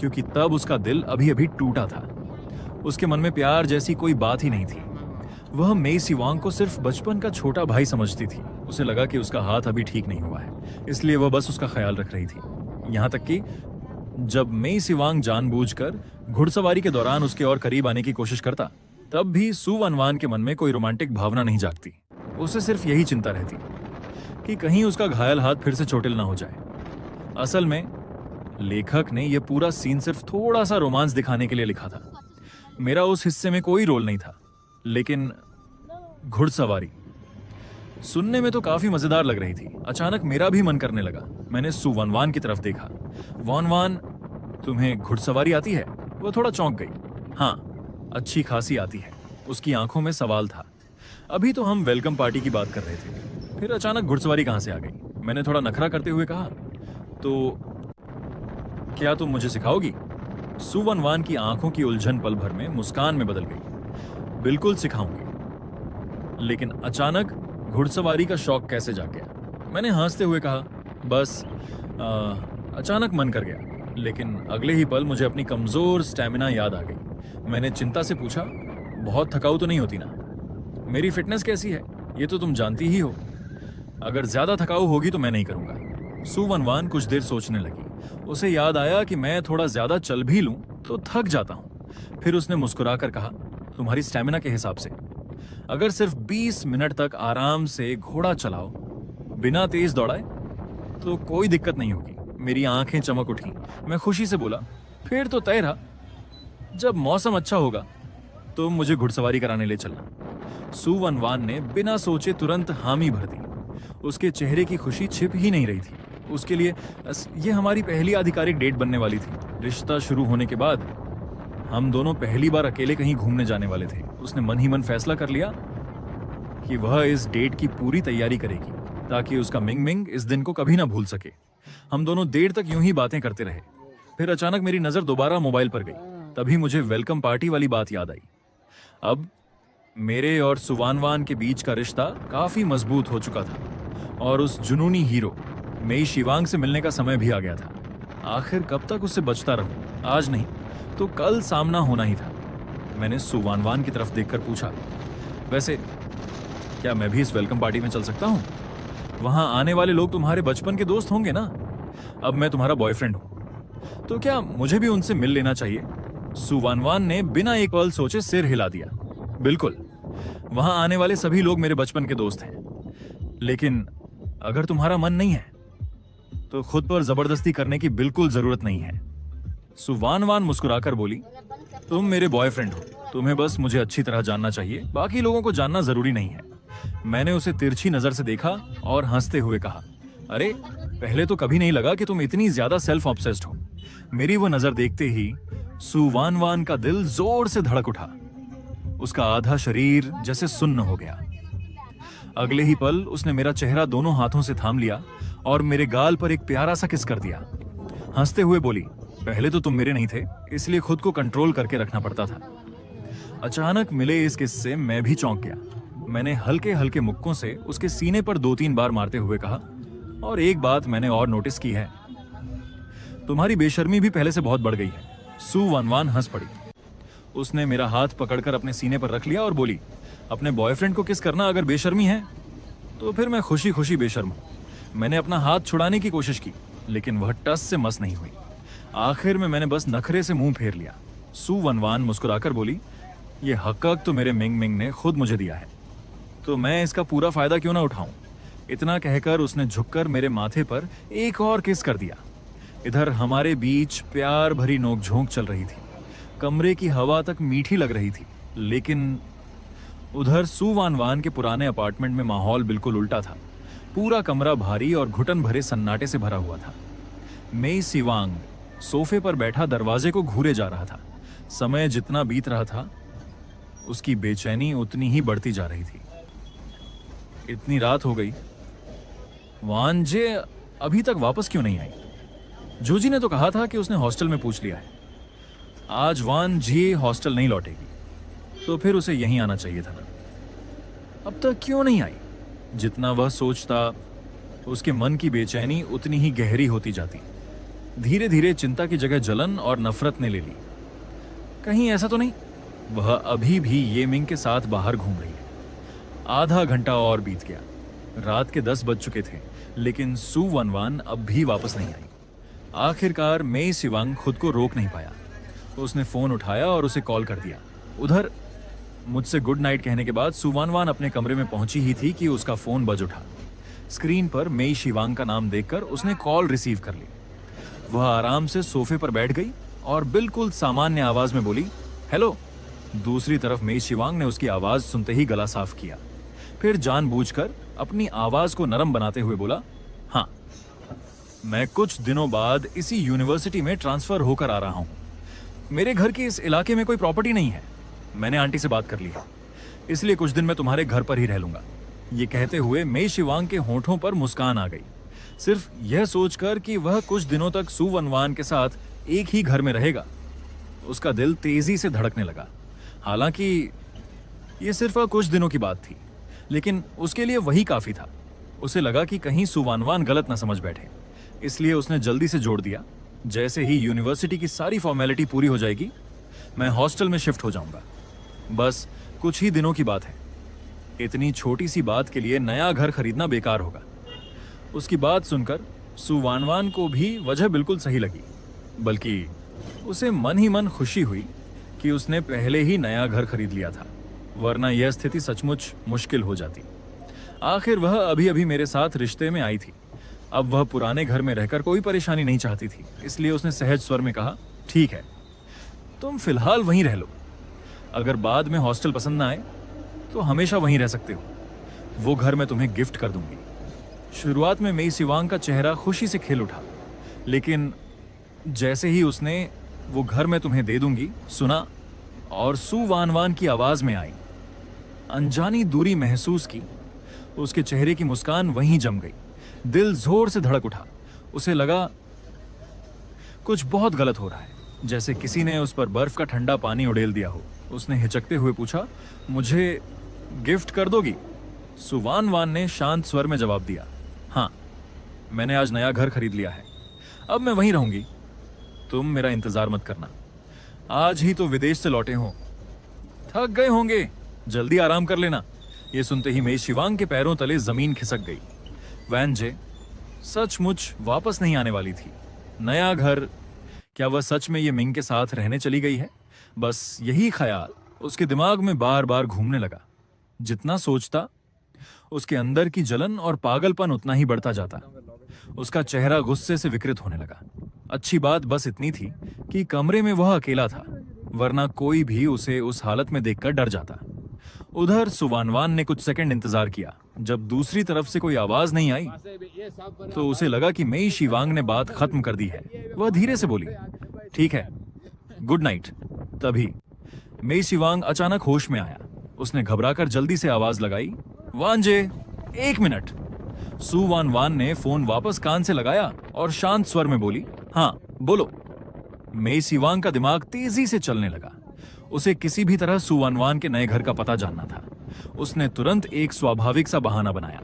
क्योंकि तब उसका दिल अभी अभी टूटा था। उसके मन में प्यार जैसी कोई बात ही नहीं थी। वह मेई शिवांग को सिर्फ बचपन का छोटा भाई समझती थी। उसे लगा कि उसका हाथ अभी ठीक नहीं हुआ है, इसलिए वह बस उसका ख्याल रख रही थी। यहाँ तक कि जब मेई शिवांग जानबूझकर घुड़सवारी के दौरान उसके और करीब आने की कोशिश करता, तब भी सुवनवान के मन में कोई रोमांटिक भावना नहीं जागती। उसे सिर्फ यही चिंता रहती कि कहीं उसका घायल हाथ फिर से चोटिल ना हो जाए। असल में लेखक ने यह पूरा सीन सिर्फ थोड़ा सा रोमांस दिखाने के लिए लिखा था। मेरा उस हिस्से में कोई रोल नहीं था, लेकिन घुड़सवारी सुनने में तो काफी मजेदार लग रही थी। अचानक मेरा भी मन करने लगा। मैंने सुवनवान की तरफ देखा। वनवान, तुम्हें घुड़सवारी आती है? वह थोड़ा चौंक गई। हाँ, अच्छी खासी आती है। उसकी आंखों में सवाल था। अभी तो हम वेलकम पार्टी की बात कर रहे थे, फिर अचानक घुड़सवारी कहां से आ गई? मैंने थोड़ा नखरा करते हुए कहा। तो क्या तुम मुझे सिखाओगी? सुवनवान की आंखों की उलझन पल भर में मुस्कान में बदल गई। बिल्कुल सिखाऊंगी। लेकिन अचानक घुड़सवारी का शौक कैसे जाग गया? मैंने हंसते हुए कहा, बस अचानक मन कर गया। लेकिन अगले ही पल मुझे अपनी कमजोर स्टैमिना याद आ गई। मैंने चिंता से पूछा, बहुत थकाऊ तो नहीं होती ना? मेरी फिटनेस कैसी है ये तो तुम जानती ही हो। अगर ज्यादा थकाऊ होगी तो मैं नहीं करूंगा। सुवनवान कुछ देर सोचने लगी। उसे याद आया कि मैं थोड़ा ज्यादा चल भी लूं तो थक जाता हूं। फिर उसने मुस्कुराकर कहा, तुम्हारी स्टैमिना के हिसाब से अगर सिर्फ 20 मिनट तक आराम से घोड़ा चलाओ बिना तेज दौड़ाए तो कोई दिक्कत नहीं होगी। मेरी आंखें चमक उठी। मैं खुशी से बोला, फिर तो तय रहा। जब मौसम अच्छा होगा तो मुझे घुड़सवारी कराने ले चलना। सुवनवान ने बिना सोचे तुरंत हामी भर दी। उसके चेहरे की खुशी छिप ही नहीं रही थी। उसके लिए यह हमारी पहली आधिकारिक डेट बनने वाली थी। रिश्ता शुरू होने के बाद हम दोनों पहली बार अकेले कहीं घूमने जाने वाले थे। उसने मन ही मन फैसला कर लिया कि वह इस डेट की पूरी तैयारी करेगी ताकि उसका मिंग मिंग इस दिन को कभी ना भूल सके। हम दोनों देर तक यूं ही बातें करते रहे। फिर अचानक मेरी नजर दोबारा मोबाइल पर गई। तभी मुझे वेलकम पार्टी वाली बात याद आई। अब मेरे और सुवानवान के बीच का रिश्ता काफी मजबूत हो चुका था और उस जुनूनी हीरो मेई शिवांग से मिलने का समय भी आ गया था। आखिर कब तक उससे बचता रहूं? आज नहीं तो कल सामना होना ही था। मैंने सुवानवान की तरफ देखकर पूछा, वैसे क्या मैं भी इस वेलकम पार्टी में चल सकता हूं? वहां आने वाले लोग तुम्हारे बचपन के दोस्त होंगे ना? अब मैं तुम्हारा बॉयफ्रेंड हूं, तो क्या मुझे भी उनसे मिल लेना चाहिए? सुवानवान ने बिना एक पल सोचे सिर हिला दिया। बिल्कुल, वहां आने वाले सभी लोग मेरे बचपन के दोस्त हैं। लेकिन अगर तुम्हारा मन नहीं है तो खुद पर जबरदस्ती करने की बिल्कुल जरूरत नहीं है। सुवानवान मुस्कुराकर बोली, तुम मेरे बॉयफ्रेंड हो, तुम्हें बस मुझे अच्छी तरह जानना चाहिए, बाकी लोगों को जानना जरूरी नहीं है। मैंने उसे तिरछी नजर से देखा और हंसते हुए कहा, अरे पहले तो कभी नहीं लगा कि तुम इतनी ज्यादा सेल्फ ऑब्सेस्ड हो। मेरी वो नजर देखते ही सुवानवान का दिल जोर से धड़क उठा। उसका आधा शरीर जैसे सुन्न हो गया। अगले ही पल उसने मेरा चेहरा दोनों हाथों से थाम लिया और मेरे गाल पर एक प्यारा सा किस कर दिया। हंसते हुए बोली, पहले तो तुम मेरे नहीं थे, इसलिए खुद को कंट्रोल करके रखना पड़ता था। अचानक मिले इस किस्से मैं भी चौंक गया। मैंने हल्के हल्के मुक्कों से उसके सीने पर 2-3 बार मारते हुए कहा, और एक बात मैंने और नोटिस की है, तुम्हारी बेशर्मी भी पहले से बहुत बढ़ गई है। सू वनवान हंस पड़ी। उसने मेरा हाथ पकड़कर अपने सीने पर रख लिया और बोली, अपने बॉयफ्रेंड को किस करना अगर बेशर्मी है तो फिर मैं खुशी खुशी बेशर्म हूं। मैंने अपना हाथ छुड़ाने की कोशिश की, लेकिन वह टस से मस नहीं हुई। आखिर में मैंने बस नखरे से मुंह फेर लिया। सू वनवान मुस्कुराकर बोली, ये हक तो मेरे मिंग मिंग ने खुद मुझे दिया है, तो मैं इसका पूरा फायदा क्यों ना उठाऊं। इतना कहकर उसने झुककर मेरे माथे पर एक और किस कर दिया। इधर हमारे बीच प्यार भरी नोकझोंक चल रही थी। कमरे की हवा तक मीठी लग रही थी, लेकिन उधर सू वनवान के पुराने अपार्टमेंट में माहौल बिल्कुल उल्टा था। पूरा कमरा भारी और घुटन भरे सन्नाटे से भरा हुआ था। मेई शिवांग सोफे पर बैठा दरवाजे को घूरे जा रहा था। समय जितना बीत रहा था, उसकी बेचैनी उतनी ही बढ़ती जा रही थी। इतनी रात हो गई, वान जे अभी तक वापस क्यों नहीं आई? जोजी ने तो कहा था कि उसने हॉस्टल में पूछ लिया है। आज वान जी हॉस्टल नहीं लौटेगी, तो फिर उसे यहीं आना चाहिए था ना। अब तक क्यों नहीं आई? जितना वह सोचता, उसके मन की बेचैनी उतनी ही गहरी होती जाती। धीरे धीरे चिंता की जगह जलन और नफरत ने ले ली। कहीं ऐसा तो नहीं वह अभी भी ये मिंग के साथ बाहर घूम रही है? आधा घंटा और बीत गया। रात के 10 बज चुके थे, लेकिन सू वनवान अब भी वापस नहीं आई। आखिरकार मेई शिवांग खुद को रोक नहीं पाया। उसने फोन उठाया और उसे कॉल कर दिया। उधर मुझसे गुड नाइट कहने के बाद सू वनवान अपने कमरे में पहुंची ही थी कि उसका फोन बज उठा। स्क्रीन पर मेई शिवांग का नाम देखकर उसने कॉल रिसीव कर ली। वह आराम से सोफे पर बैठ गई और बिल्कुल सामान्य आवाज में बोली, हेलो। दूसरी तरफ मेई शिवांग ने उसकी आवाज सुनते ही गला साफ किया, फिर जानबूझकर अपनी आवाज को नरम बनाते हुए बोला, हाँ, मैं कुछ दिनों बाद इसी यूनिवर्सिटी में ट्रांसफर होकर आ रहा हूं। मेरे घर के इस इलाके में कोई प्रॉपर्टी नहीं है। मैंने आंटी से बात कर ली है, इसलिए कुछ दिन मैं तुम्हारे घर पर ही रह लूंगा। ये कहते हुए मेई शिवांग के होठों पर मुस्कान आ गई। सिर्फ यह सोचकर कि वह कुछ दिनों तक सू वनवान के साथ एक ही घर में रहेगा, उसका दिल तेजी से धड़कने लगा। हालांकि यह सिर्फ कुछ दिनों की बात थी, लेकिन उसके लिए वही काफी था। उसे लगा कि कहीं सू वनवान गलत न समझ बैठे, इसलिए उसने जल्दी से जोड़ दिया, जैसे ही यूनिवर्सिटी की सारी फॉर्मेलिटी पूरी हो जाएगी, मैं हॉस्टल में शिफ्ट हो जाऊंगा। बस कुछ ही दिनों की बात है। इतनी छोटी सी बात के लिए नया घर खरीदना बेकार होगा। उसकी बात सुनकर सू वनवान को भी वजह बिल्कुल सही लगी, बल्कि उसे मन ही मन खुशी हुई कि उसने पहले ही नया घर खरीद लिया था, वरना यह स्थिति सचमुच मुश्किल हो जाती। आखिर वह अभी अभी मेरे साथ रिश्ते में आई थी। अब वह पुराने घर में रहकर कोई परेशानी नहीं चाहती थी, इसलिए उसने सहज स्वर में कहा, ठीक है, तुम फिलहाल वहीं रह लो। अगर बाद में हॉस्टल पसंद ना आए तो हमेशा वहीं रह सकते हो। वो घर मैं तुम्हें गिफ्ट कर दूंगी। शुरुआत में मेई शिवांग का चेहरा खुशी से खिल उठा, लेकिन जैसे ही उसने वो घर मैं तुम्हें दे दूंगी सुना और सू वनवान की आवाज में आई अनजानी दूरी महसूस की, उसके चेहरे की मुस्कान वहीं जम गई। दिल जोर से धड़क उठा। उसे लगा कुछ बहुत गलत हो रहा है, जैसे किसी ने उस पर बर्फ का ठंडा पानी उड़ेल दिया हो। उसने हिचकते हुए पूछा, मुझे गिफ्ट कर दोगी? सू वनवान ने शांत स्वर में जवाब दिया, हाँ, मैंने आज नया घर खरीद लिया है, अब मैं वहीं रहूंगी। तुम मेरा इंतजार मत करना, आज ही तो विदेश से लौटे हो, थक गए होंगे, जल्दी आराम कर लेना। ये सुनते ही मेई शिवांग के पैरों तले जमीन खिसक गई। वैन जे सचमुच वापस नहीं आने वाली थी। नया घर, क्या वह सच में ये मिंग के साथ रहने चली गई है? बस यही ख्याल उसके दिमाग में बार बार घूमने लगा। जितना सोचता, उसके अंदर की जलन और पागलपन उतना ही बढ़ता जाता। उसका चेहरा गुस्से से विकृत होने लगा। अच्छी बात बस इतनी थी कि कमरे में वह अकेला था, वरना कोई भी उसे उस हालत में देखकर डर जाता। उधर सू वनवान ने कुछ सेकंड इंतजार किया। जब दूसरी तरफ से कोई आवाज नहीं आई तो उसे लगा कि मेई शिवांग ने बात खत्म कर दी है। वह धीरे से बोली, ठीक है, गुड नाइट। तभी मेई शिवांग अचानक होश में आया। उसने घबराकर जल्दी से आवाज लगाई, वानजे, 1 मिनट। सू वनवान ने फोन वापस कान से लगाया और शांत स्वर में बोली, हाँ, बोलो। मेई शिवांग का दिमाग तेजी से चलने लगा। उसे किसी भी तरह सु वानवान के नए घर का पता जानना था। उसने तुरंत एक स्वाभाविक सा बहाना बनाया।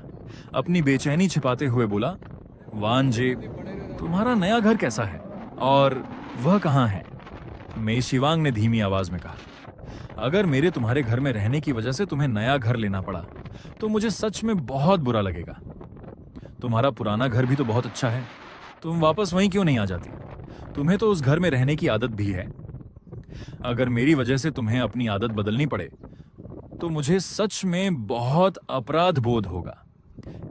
अपनी बेचैनी छिपाते हुए बोला, वान जे, तुम्हारा नया घर कैसा है और वह कहाँ है? मेई शिवांग ने धीमी आवाज में कहा, अगर मेरे तुम्हारे घर में रहने की वजह से तुम्हें नया घर लेना पड़ा तो मुझे सच में बहुत बुरा लगेगा। तुम्हारा पुराना घर भी तो बहुत अच्छा है, तुम वापस वहीं क्यों नहीं आ जाती? तुम्हें तो उस घर में रहने की आदत भी है। अगर मेरी वजह से तुम्हें अपनी आदत बदलनी पड़े तो मुझे सच में बहुत अपराध बोध होगा।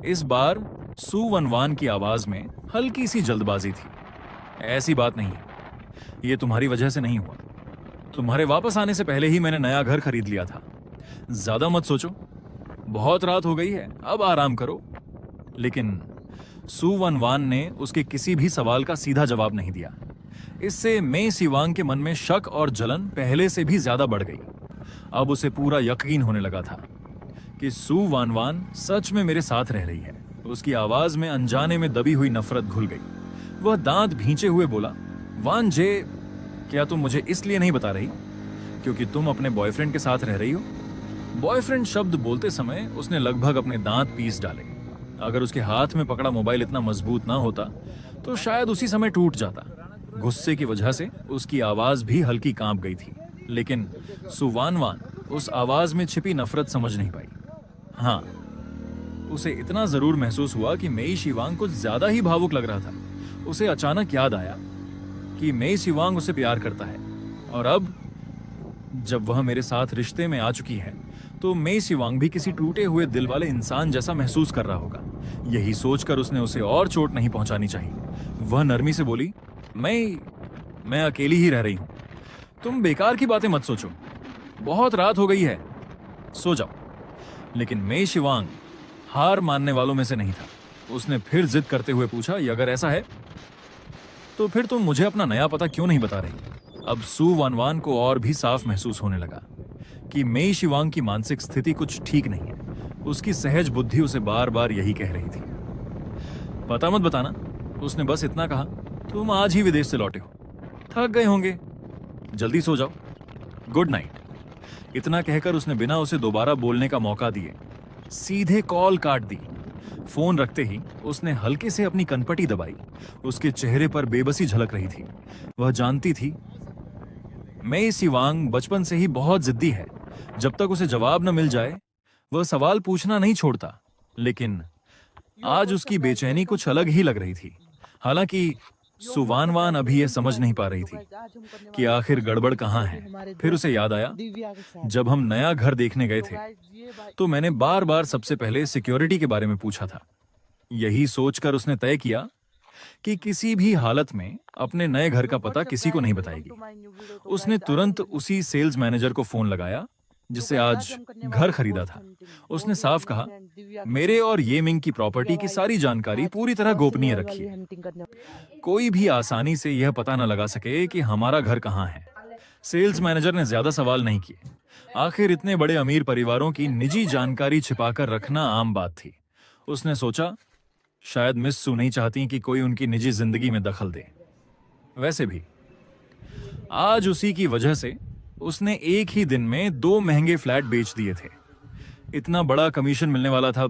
इस बार सु वनवान की आवाज में हल्की सी जल्दबाजी थी। ऐसी बात नहीं है, यह तुम्हारी वजह से नहीं हुआ। तुम्हारे वापस आने से पहले ही मैंने नया घर खरीद लिया था। ज्यादा मत सोचो, बहुत रात हो गई है, अब आराम करो। लेकिन सु वनवान ने उसके किसी भी सवाल का सीधा जवाब नहीं दिया। इससे मेई शिवांग के मन में शक और जलन पहले से भी ज्यादा बढ़ गई। अब उसे पूरा यकीन होने लगा था कि सु वानवान सच में मेरे साथ रह रही है। उसकी आवाज में अनजाने में दबी हुई नफरत घुल गई। वह दांत भींचे हुए बोला, वान जे, क्या तुम मुझे इसलिए नहीं बता रही क्योंकि तुम अपने बॉयफ्रेंड के साथ रह रही हो? बॉयफ्रेंड शब्द बोलते समय उसने लगभग अपने दांत पीस डाले। अगर उसके हाथ में पकड़ा मोबाइल इतना मजबूत ना होता तो शायद उसी समय टूट जाता। गुस्से की वजह से उसकी आवाज भी हल्की कांप गई थी, लेकिन सु वानवान उस आवाज में छिपी नफरत समझ नहीं पाई। हाँ, उसे इतना जरूर महसूस हुआ कि मेई शिवांग कुछ ज्यादा ही भावुक लग रहा था। उसे अचानक याद आया कि मेई शिवांग उसे प्यार करता है और अब जब वह मेरे साथ रिश्ते में आ चुकी है तो मेई शिवांग भी किसी टूटे हुए दिल वाले इंसान जैसा महसूस कर रहा होगा। यही सोचकर उसने उसे और चोट नहीं पहुंचानी चाहिए। वह नरमी से बोली, मैं अकेली ही रह रही हूं, तुम बेकार की बातें मत सोचो, बहुत रात हो गई है, सो जाओ। लेकिन मेई शिवांग हार मानने वालों में से नहीं था। उसने फिर जिद करते हुए पूछा, अगर ऐसा है तो फिर तुम मुझे अपना नया पता क्यों नहीं बता रही? अब सु वानवान को और भी साफ महसूस होने लगा कि मेई शिवांग की मानसिक स्थिति कुछ ठीक नहीं है। उसकी सहज बुद्धि उसे बार बार यही कह रही थी, पता मत बताना। उसने बस इतना कहा, तुम आज ही विदेश से लौटे हो, थक गए होंगे, जल्दी सो जाओ, गुड नाइट। इतना कहकर उसने बिना उसे दोबारा बोलने का मौका दिए सीधे कॉल काट दी। फोन रखते ही उसने हल्के से अपनी कनपटी दबाई। उसके चेहरे पर बेबसी झलक रही थी। वह जानती थी मेई शिवांग बचपन से ही बहुत जिद्दी है। जब तक उसे जवाब न मिल जाए वह सवाल पूछना नहीं छोड़ता। लेकिन आज उसकी बेचैनी कुछ अलग ही लग रही थी। हालांकि सु वानवान अभी यह समझ नहीं पा रही थी कि आखिर गड़बड़ कहाँ है। फिर उसे याद आया, जब हम नया घर देखने गए थे तो मैंने बार बार सबसे पहले सिक्योरिटी के बारे में पूछा था। यही सोचकर उसने तय किया कि किसी भी हालत में अपने नए घर का पता किसी को नहीं बताएगी। उसने तुरंत उसी सेल्स मैनेजर को फोन लगाया जिससे आज घर खरीदा था। उसने साफ कहा, मेरे और ये मिंग की प्रॉपर्टी की सारी जानकारी पूरी तरह गोपनीय रखिए। कोई भी आसानी से यह पता न लगा सके कि हमारा घर कहाँ है। सेल्स मैनेजर ने ज्यादा सवाल नहीं किए। आखिर इतने बड़े अमीर परिवारों की निजी जानकारी छिपाकर रखना आम बात थी। उसने सोचा, शायद मिस सु नहीं चाहती कि कोई उनकी निजी जिंदगी में दखल दे। वैसे भी आज उसी की वजह से उसने एक ही दिन में 2 महंगे फ्लैट बेच दिए थे। इतना बड़ा कमीशन मिलने वाला था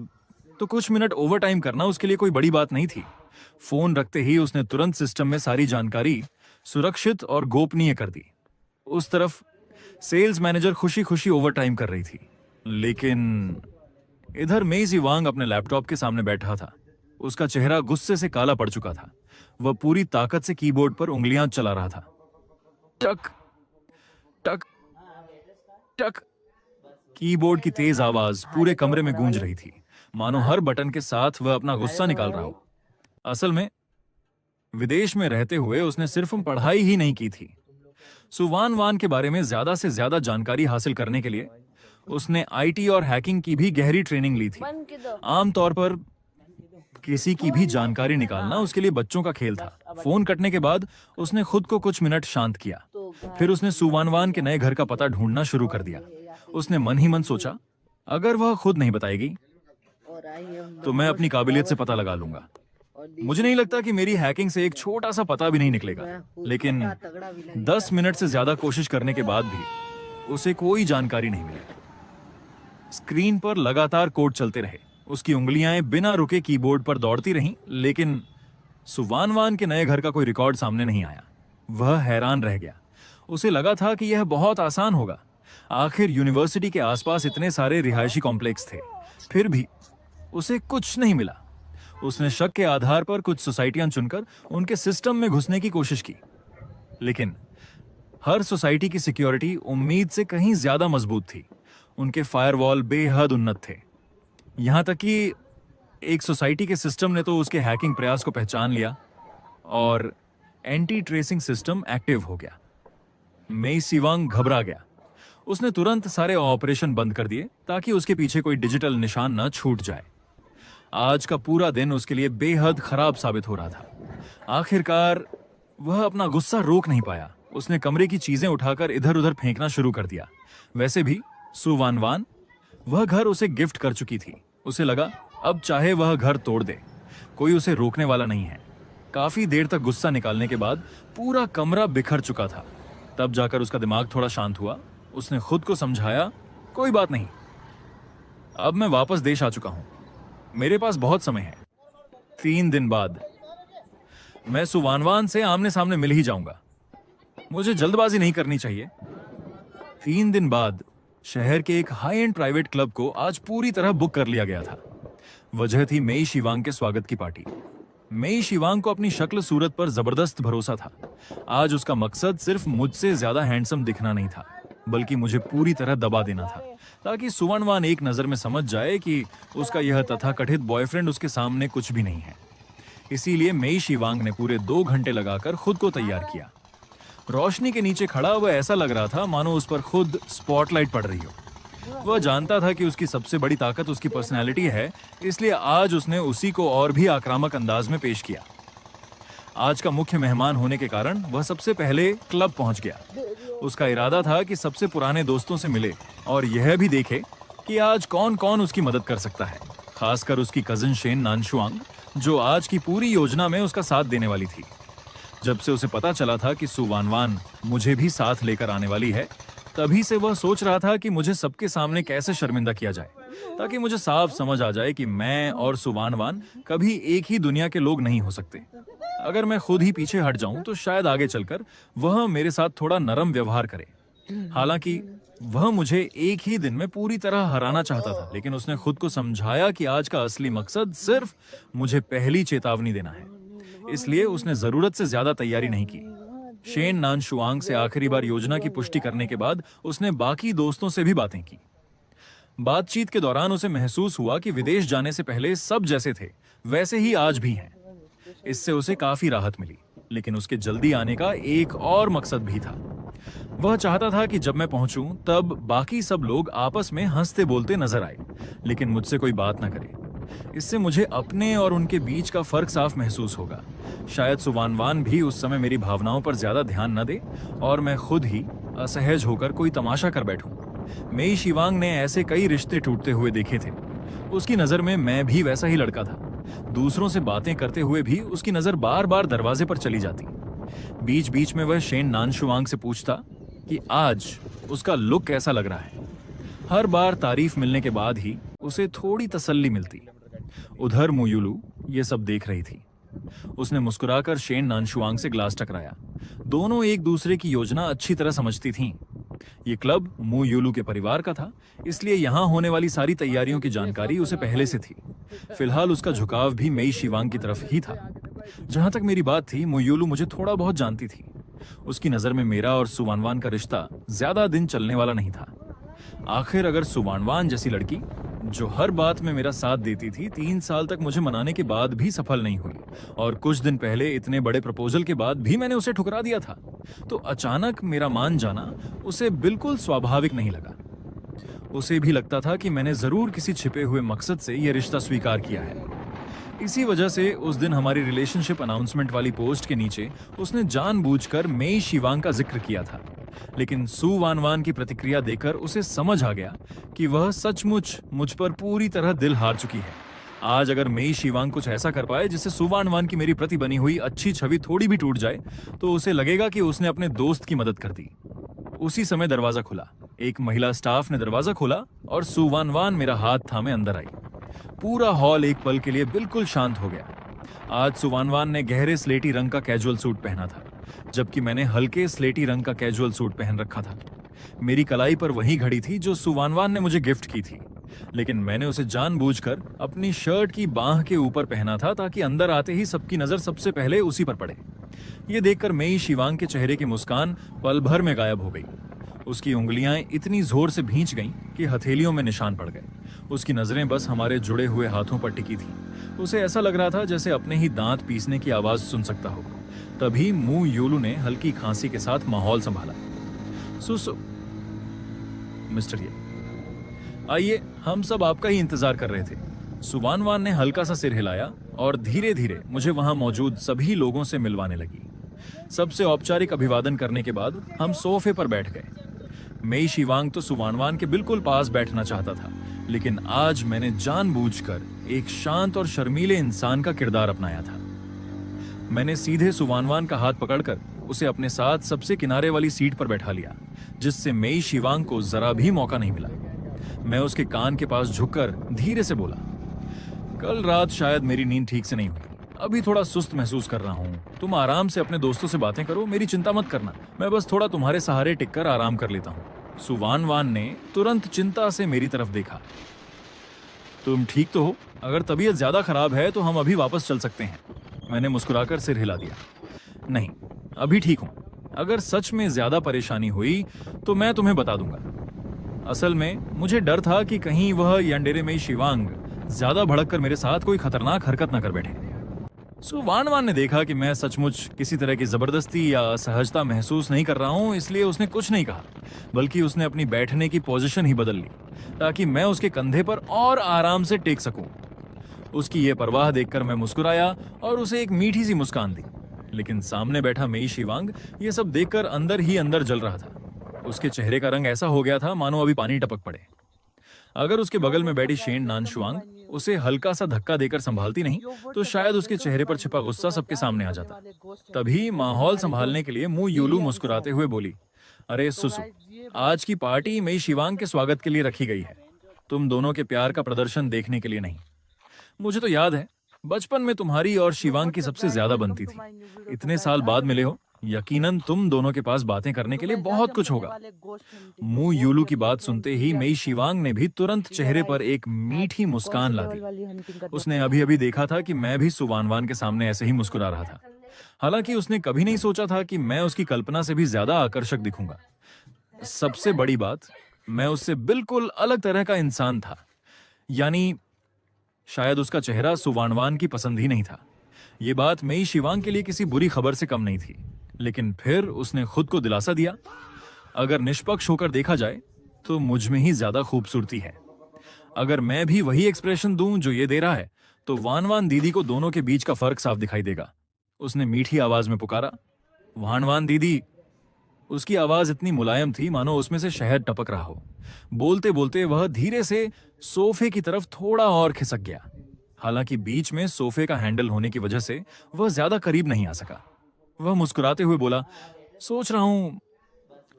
तो कुछ मिनट ओवर टाइम करना उसके लिए कोई बड़ी बात नहीं थी। फोन रखते ही उसने तुरंत सिस्टम में सारी जानकारी सुरक्षित और गोपनीय कर दी। उस तरफ सेल्स मैनेजर खुशी खुशी ओवर टाइम कर रही थी, लेकिन इधर मेई शिवांग अपने लैपटॉप के सामने बैठा था। उसका चेहरा गुस्से से काला पड़ चुका था। वह पूरी ताकत से कीबोर्ड पर उंगलियां चला रहा था। टक टक टक, कीबोर्ड की तेज आवाज पूरे कमरे में गूंज रही थी, मानो हर बटन के साथ वह अपना गुस्सा निकाल रहा हो। असल में विदेश में रहते हुए उसने सिर्फ पढ़ाई ही नहीं की थी। सु वानवान के बारे में ज्यादा से ज्यादा जानकारी हासिल करने के लिए उसने आईटी और हैकिंग की भी गहरी ट्रेनिंग ली थी। आमतौर पर किसी की भी जानकारी निकालना उसके लिए बच्चों का खेल था। फोन कटने के बाद उसने खुद को कुछ मिनट शांत किया। फिर उसने सु वानवान के नए घर का पता ढूंढना शुरू कर दिया। उसने मन ही मन सोचा, अगर वह खुद नहीं बताएगी तो मैं अपनी काबिलियत से पता लगा लूंगा। मुझे नहीं लगता कि मेरी हैकिंग से एक छोटा सा पता भी नहीं निकलेगा, लेकिन 10 मिनट से ज्यादा कोशिश करने के बाद भी उसे कोई जानकारी नहीं मिली। स्क्रीन पर लगातार कोड चलते रहे, उसकी उंगलियां बिना रुके कीबोर्ड पर दौड़ती रहीं, लेकिन सुवानवान के नए घर का कोई रिकॉर्ड सामने नहीं आया। वह हैरान रह गया। उसे लगा था कि यह बहुत आसान होगा, आखिर यूनिवर्सिटी के आसपास इतने सारे रिहायशी कॉम्प्लेक्स थे। फिर भी उसे कुछ नहीं मिला। उसने शक के आधार पर कुछ सोसाइटियां चुनकर उनके सिस्टम में घुसने की कोशिश की, लेकिन हर सोसाइटी की सिक्योरिटी उम्मीद से कहीं ज्यादा मजबूत थी। उनके फायरवॉल बेहद उन्नत थे। यहां तक कि एक सोसाइटी के सिस्टम ने तो उसके हैकिंग प्रयास को पहचान लिया और एंटी ट्रेसिंग सिस्टम एक्टिव हो गया। मेई शिवांग घबरा गया। उसने तुरंत सारे ऑपरेशन बंद कर दिए ताकि उसके पीछे कोई डिजिटल निशान न छूट जाए। आज का पूरा दिन उसके लिए बेहद खराब साबित हो रहा था। आखिरकार वह अपना गुस्सा रोक नहीं पाया। उसने कमरे की चीजें उठाकर इधर उधर फेंकना शुरू कर दिया। वैसे भी सु वानवान, वह घर उसे गिफ्ट कर चुकी थी। उसे लगा अब चाहे वह घर तोड़ दे, कोई उसे रोकने वाला नहीं है। काफी देर तक गुस्सा निकालने के बाद पूरा कमरा बिखर चुका था। तब जाकर उसका दिमाग थोड़ा शांत हुआ। उसने खुद को समझाया, कोई बात नहीं, अब मैं वापस देश आ चुका हूं, मेरे पास बहुत समय है। 3 दिन बाद मैं सुवानवान से आमने सामने मिल ही जाऊंगा। मुझे जल्दबाजी नहीं करनी चाहिए। 3 दिन बाद शहर के एक हाई एंड प्राइवेट क्लब को आज पूरी तरह बुक कर लिया गया था। वजह थी मेई शिवांग के स्वागत की पार्टी। मेई शिवांग को अपनी शक्ल सूरत पर जबरदस्त भरोसा था। आज उसका मकसद सिर्फ मुझसे ज्यादा हैंडसम दिखना नहीं था, बल्कि मुझे पूरी तरह दबा देना था, ताकि सुवनवान एक नजर में समझ जाए कि उसका यह तथाकथित बॉयफ्रेंड उसके सामने कुछ भी नहीं है। इसीलिए मेई शिवांग ने पूरे 2 घंटे लगाकर खुद को तैयार किया। रोशनी के नीचे खड़ा वह ऐसा लग रहा था मानो उस पर खुद स्पॉटलाइट पड़ रही हो। वह जानता था कि उसकी सबसे बड़ी ताकत उसकी पर्सनैलिटी है, इसलिए आज उसने उसी को और भी आक्रामक अंदाज में पेश किया। आज का मुख्य मेहमान होने के कारण वह सबसे पहले क्लब पहुंच गया। उसका इरादा था कि सबसे पुराने दोस्तों से मिले और यह भी देखे कि आज कौन कौन उसकी मदद कर सकता है, खासकर उसकी कजिन शेन नानशुआंग, जो आज की पूरी योजना में उसका साथ देने वाली थी। जब से उसे पता चला था कि सु वानवान मुझे भी साथ लेकर आने वाली है, तभी से वह सोच रहा था कि मुझे सबके सामने कैसे शर्मिंदा किया जाए, ताकि मुझे साफ समझ आ जाए कि मैं और सु वानवान कभी एक ही दुनिया के लोग नहीं हो सकते। अगर मैं खुद ही पीछे हट जाऊं तो शायद आगे चलकर वह मेरे साथ थोड़ा नरम व्यवहार करे। हालांकि वह मुझे एक ही दिन में पूरी तरह हराना चाहता था, लेकिन उसने खुद को समझाया कि आज का असली मकसद सिर्फ मुझे पहली चेतावनी देना है। इसलिए उसने जरूरत से ज्यादा तैयारी नहीं की। शेन नानशुआंग से आखिरी बार योजना की पुष्टि करने के बाद उसने बाकी दोस्तों से भी बातें की। बातचीत के दौरान उसे महसूस हुआ कि विदेश जाने से पहले सब जैसे थे वैसे ही आज भी हैं। इससे उसे काफी राहत मिली, लेकिन उसके जल्दी आने का एक और मकसद भी था। वह चाहता था कि जब मैं पहुंचूं तब बाकी सब लोग आपस में हंसते बोलते नजर आए, लेकिन मुझसे कोई बात न करे। इससे मुझे अपने और उनके बीच का फर्क साफ महसूस होगा। शायद सुवानवान भी उस समय मेरी भावनाओं पर ज्यादा ध्यान न दे और मैं खुद ही असहज होकर कोई तमाशा कर बैठूं। मेई शिवांग ने ऐसे कई रिश्ते टूटते हुए देखे थे। उसकी नजर में मैं भी वैसा ही लड़का था। दूसरों से बातें करते हुए भी उसकी नजर बार बार दरवाजे पर चली जाती। बीच बीच में वह शेन नानशुआंग से पूछता कि आज उसका लुक कैसा लग रहा है। हर बार तारीफ मिलने के बाद ही उसे थोड़ी तसल्ली मिलती। उधर मुयुलू ये सब देख रही थी। उसने मुस्कुराकर शेन नानशुआंग से ग्लास टकराया। दोनों एक दूसरे की योजना अच्छी तरह समझती थीं। ये क्लब मुयुलू के परिवार का था, इसलिए यहाँ होने वाली सारी तैयारियों की जानकारी उसे पहले से थी। फिलहाल उसका झुकाव भी मेई शिवांग की तरफ ही था। जहां तक मेरी बात थी, मुयुलू मुझे थोड़ा बहुत जानती थी। उसकी नजर में मेरा और सुवानवान का रिश्ता ज्यादा दिन चलने वाला नहीं था। आखिर अगर सुवानवान जैसी लड़की, जो हर बात में मेरा साथ देती थी, 3 साल तक मुझे मनाने के बाद भी सफल नहीं हुई और कुछ दिन पहले इतने बड़े प्रपोजल के बाद भी मैंने उसे ठुकरा दिया था, तो अचानक मेरा मान जाना उसे बिल्कुल स्वाभाविक नहीं लगा। उसे भी लगता था कि मैंने जरूर किसी छिपे हुए मकसद से यह रिश्ता स्वीकार किया है। इसी वजह से उस दिन हमारी रिलेशनशिप अनाउंसमेंट वाली पोस्ट के नीचे उसने जानबूझकर मेई शिवांग का जिक्र किया था। लेकिन सु वानवान की प्रतिक्रिया देखकर उसे समझ आ गया कि वह सचमुच मुझ पर पूरी तरह दिल हार चुकी है आज अगर मेई शिवांग कुछ ऐसा कर पाए जिससे सुवानवान की मेरी प्रति बनी हुई अच्छी छवि थोड़ी भी टूट जाए, तो उसे लगेगा कि उसने अपने दोस्त की मदद कर दी। उसी समय दरवाजा खुला। एक महिला स्टाफ ने दरवाजा खोला और सुवानवान मेरा हाथ थामे अंदर आई। पूरा हॉल एक पल के लिए बिल्कुल शांत हो गया। आज सुवानवान ने गहरे स्लेटी रंग का कैजुअल सूट पहना था, जबकि मैंने हल्के स्लेटी रंग का कैजुअल सूट पहन रखा था। मेरी कलाई पर वही घड़ी थी जो सुवानवान ने मुझे गिफ्ट की थी, लेकिन मैंने उसे जानबूझकर अपनी शर्ट की बाह के ऊपर पहना था ताकि अंदर आते ही सबकी नजर सबसे पहले उसी पर पड़े। यह देखकर मेई शिवांग के चेहरे की मुस्कान पल भर में गायब हो गई। उसकी उंगलियां इतनी जोर से भींच गईं कि हथेलियों में निशान पड़ गए। उसकी नजरें बस हमारे जुड़े हुए हाथों पर टिकी थी। उसे ऐसा लग रहा था जैसे अपने ही दांत पीसने की आवाज सुन सकता हो। तभी मू यूलू ने हल्की खांसी के साथ माहौल संभाला। सुसु मिस्टर ये, आइए, हम सब आपका ही इंतजार कर रहे थे। सुवानवान ने हल्का सा सिर हिलाया और धीरे धीरे मुझे वहां मौजूद सभी लोगों से मिलवाने लगी। सबसे औपचारिक अभिवादन करने के बाद हम सोफे पर बैठ गए। मेई शिवांग तो सुवानवान के बिल्कुल पास बैठना चाहता था, लेकिन आज मैंने जानबूझकर एक शांत और शर्मीले इंसान का किरदार अपनाया था। मैंने सीधे सुवानवान का हाथ पकड़कर उसे अपने साथ सबसे किनारे वाली सीट पर बैठा लिया, जिससे मेई शिवांग को जरा भी मौका नहीं मिला। मैं उसके कान के पास झुककर धीरे से बोला, कल रात शायद मेरी नींद ठीक से नहीं हुई। अभी थोड़ा सुस्त महसूस कर रहा हूँ। तुम आराम से अपने दोस्तों से बातें करो, मेरी चिंता मत करना। मैं बस थोड़ा तुम्हारे सहारे टिककर आराम कर लेता हूँ। सुवानवान ने तुरंत चिंता से मेरी तरफ देखा। तुम ठीक तो हो? अगर तबीयत ज्यादा खराब है तो हम अभी वापस चल सकते हैं। मैंने मुस्कुराकर सिर हिला दिया। नहीं, अभी ठीक हूँ। अगर सच में ज्यादा परेशानी हुई तो मैं तुम्हें बता दूंगा। असल में मुझे डर था कि कहीं वह यांडेरे में शिवांग ज्यादा भड़क कर मेरे साथ कोई खतरनाक हरकत न कर बैठे। सुवानवान ने देखा कि मैं सचमुच किसी तरह की जबरदस्ती या असहजता महसूस नहीं कर रहा हूं, इसलिए उसने कुछ नहीं कहा, बल्कि उसने अपनी बैठने की पोजीशन ही बदल ली ताकि मैं उसके कंधे पर और आराम से टेक सकूं। उसकी ये परवाह देखकर मैं मुस्कुराया और उसे एक मीठी सी मुस्कान दी। लेकिन सामने बैठा मेई शिवांग ये सब देखकर अंदर ही अंदर जल रहा था। उसके चेहरे का रंग ऐसा हो गया था मानो अभी पानी टपक पड़े। अगर उसके बगल में बैठी शेन नानशुआंग उसे हल्का सा धक्का देकर संभालती नहीं तो शायद उसके चेहरे पर छिपा गुस्सा सबके सामने आ जाता। तभी माहौल संभालने के लिए मू यूलू मुस्कुराते हुए बोली, अरे सुसु, आज की पार्टी मेई शिवांग के स्वागत के लिए रखी गई है, तुम दोनों के प्यार का प्रदर्शन देखने के लिए नहीं। मुझे तो याद है बचपन में तुम्हारी और शिवांग की सबसे ज्यादा बनती थी। इतने साल बाद मिले हो, यकीनन तुम दोनों के पास बातें करने के लिए बहुत कुछ होगा। मू यूलू की बात सुनते ही मेई शिवांग ने भी तुरंत चेहरे पर एक मीठी मुस्कान ला दी। उसने अभी अभी देखा था कि मैं भी सुवानवान के सामने ऐसे ही मुस्कुरा रहा था। हालांकि उसने कभी नहीं सोचा था कि मैं उसकी कल्पना से भी ज्यादा आकर्षक दिखूंगा। सबसे बड़ी बात, मैं उससे बिल्कुल अलग तरह का इंसान था। यानी शायद उसका चेहरा सुवानवान की पसंद ही नहीं था। ये बात मेई शिवांग के लिए किसी बुरी खबर से कम नहीं थी, लेकिन फिर उसने खुद को दिलासा दिया, अगर निष्पक्ष होकर देखा जाए तो मुझ में ही ज्यादा खूबसूरती है। अगर मैं भी वही एक्सप्रेशन दूं जो ये दे रहा है तो वानवान दीदी को दोनों के बीच का फर्क साफ दिखाई देगा। उसने मीठी आवाज में पुकारा, वानवान दीदी। उसकी आवाज इतनी मुलायम थी मानो उसमें से शहद टपक रहा हो। बोलते बोलते वह धीरे से सोफे की तरफ थोड़ा और खिसक गया। हालांकि बीच में सोफे का हैंडल होने की वजह से वह ज्यादा करीब नहीं आ सका। वह मुस्कुराते हुए बोला, सोच रहा हूं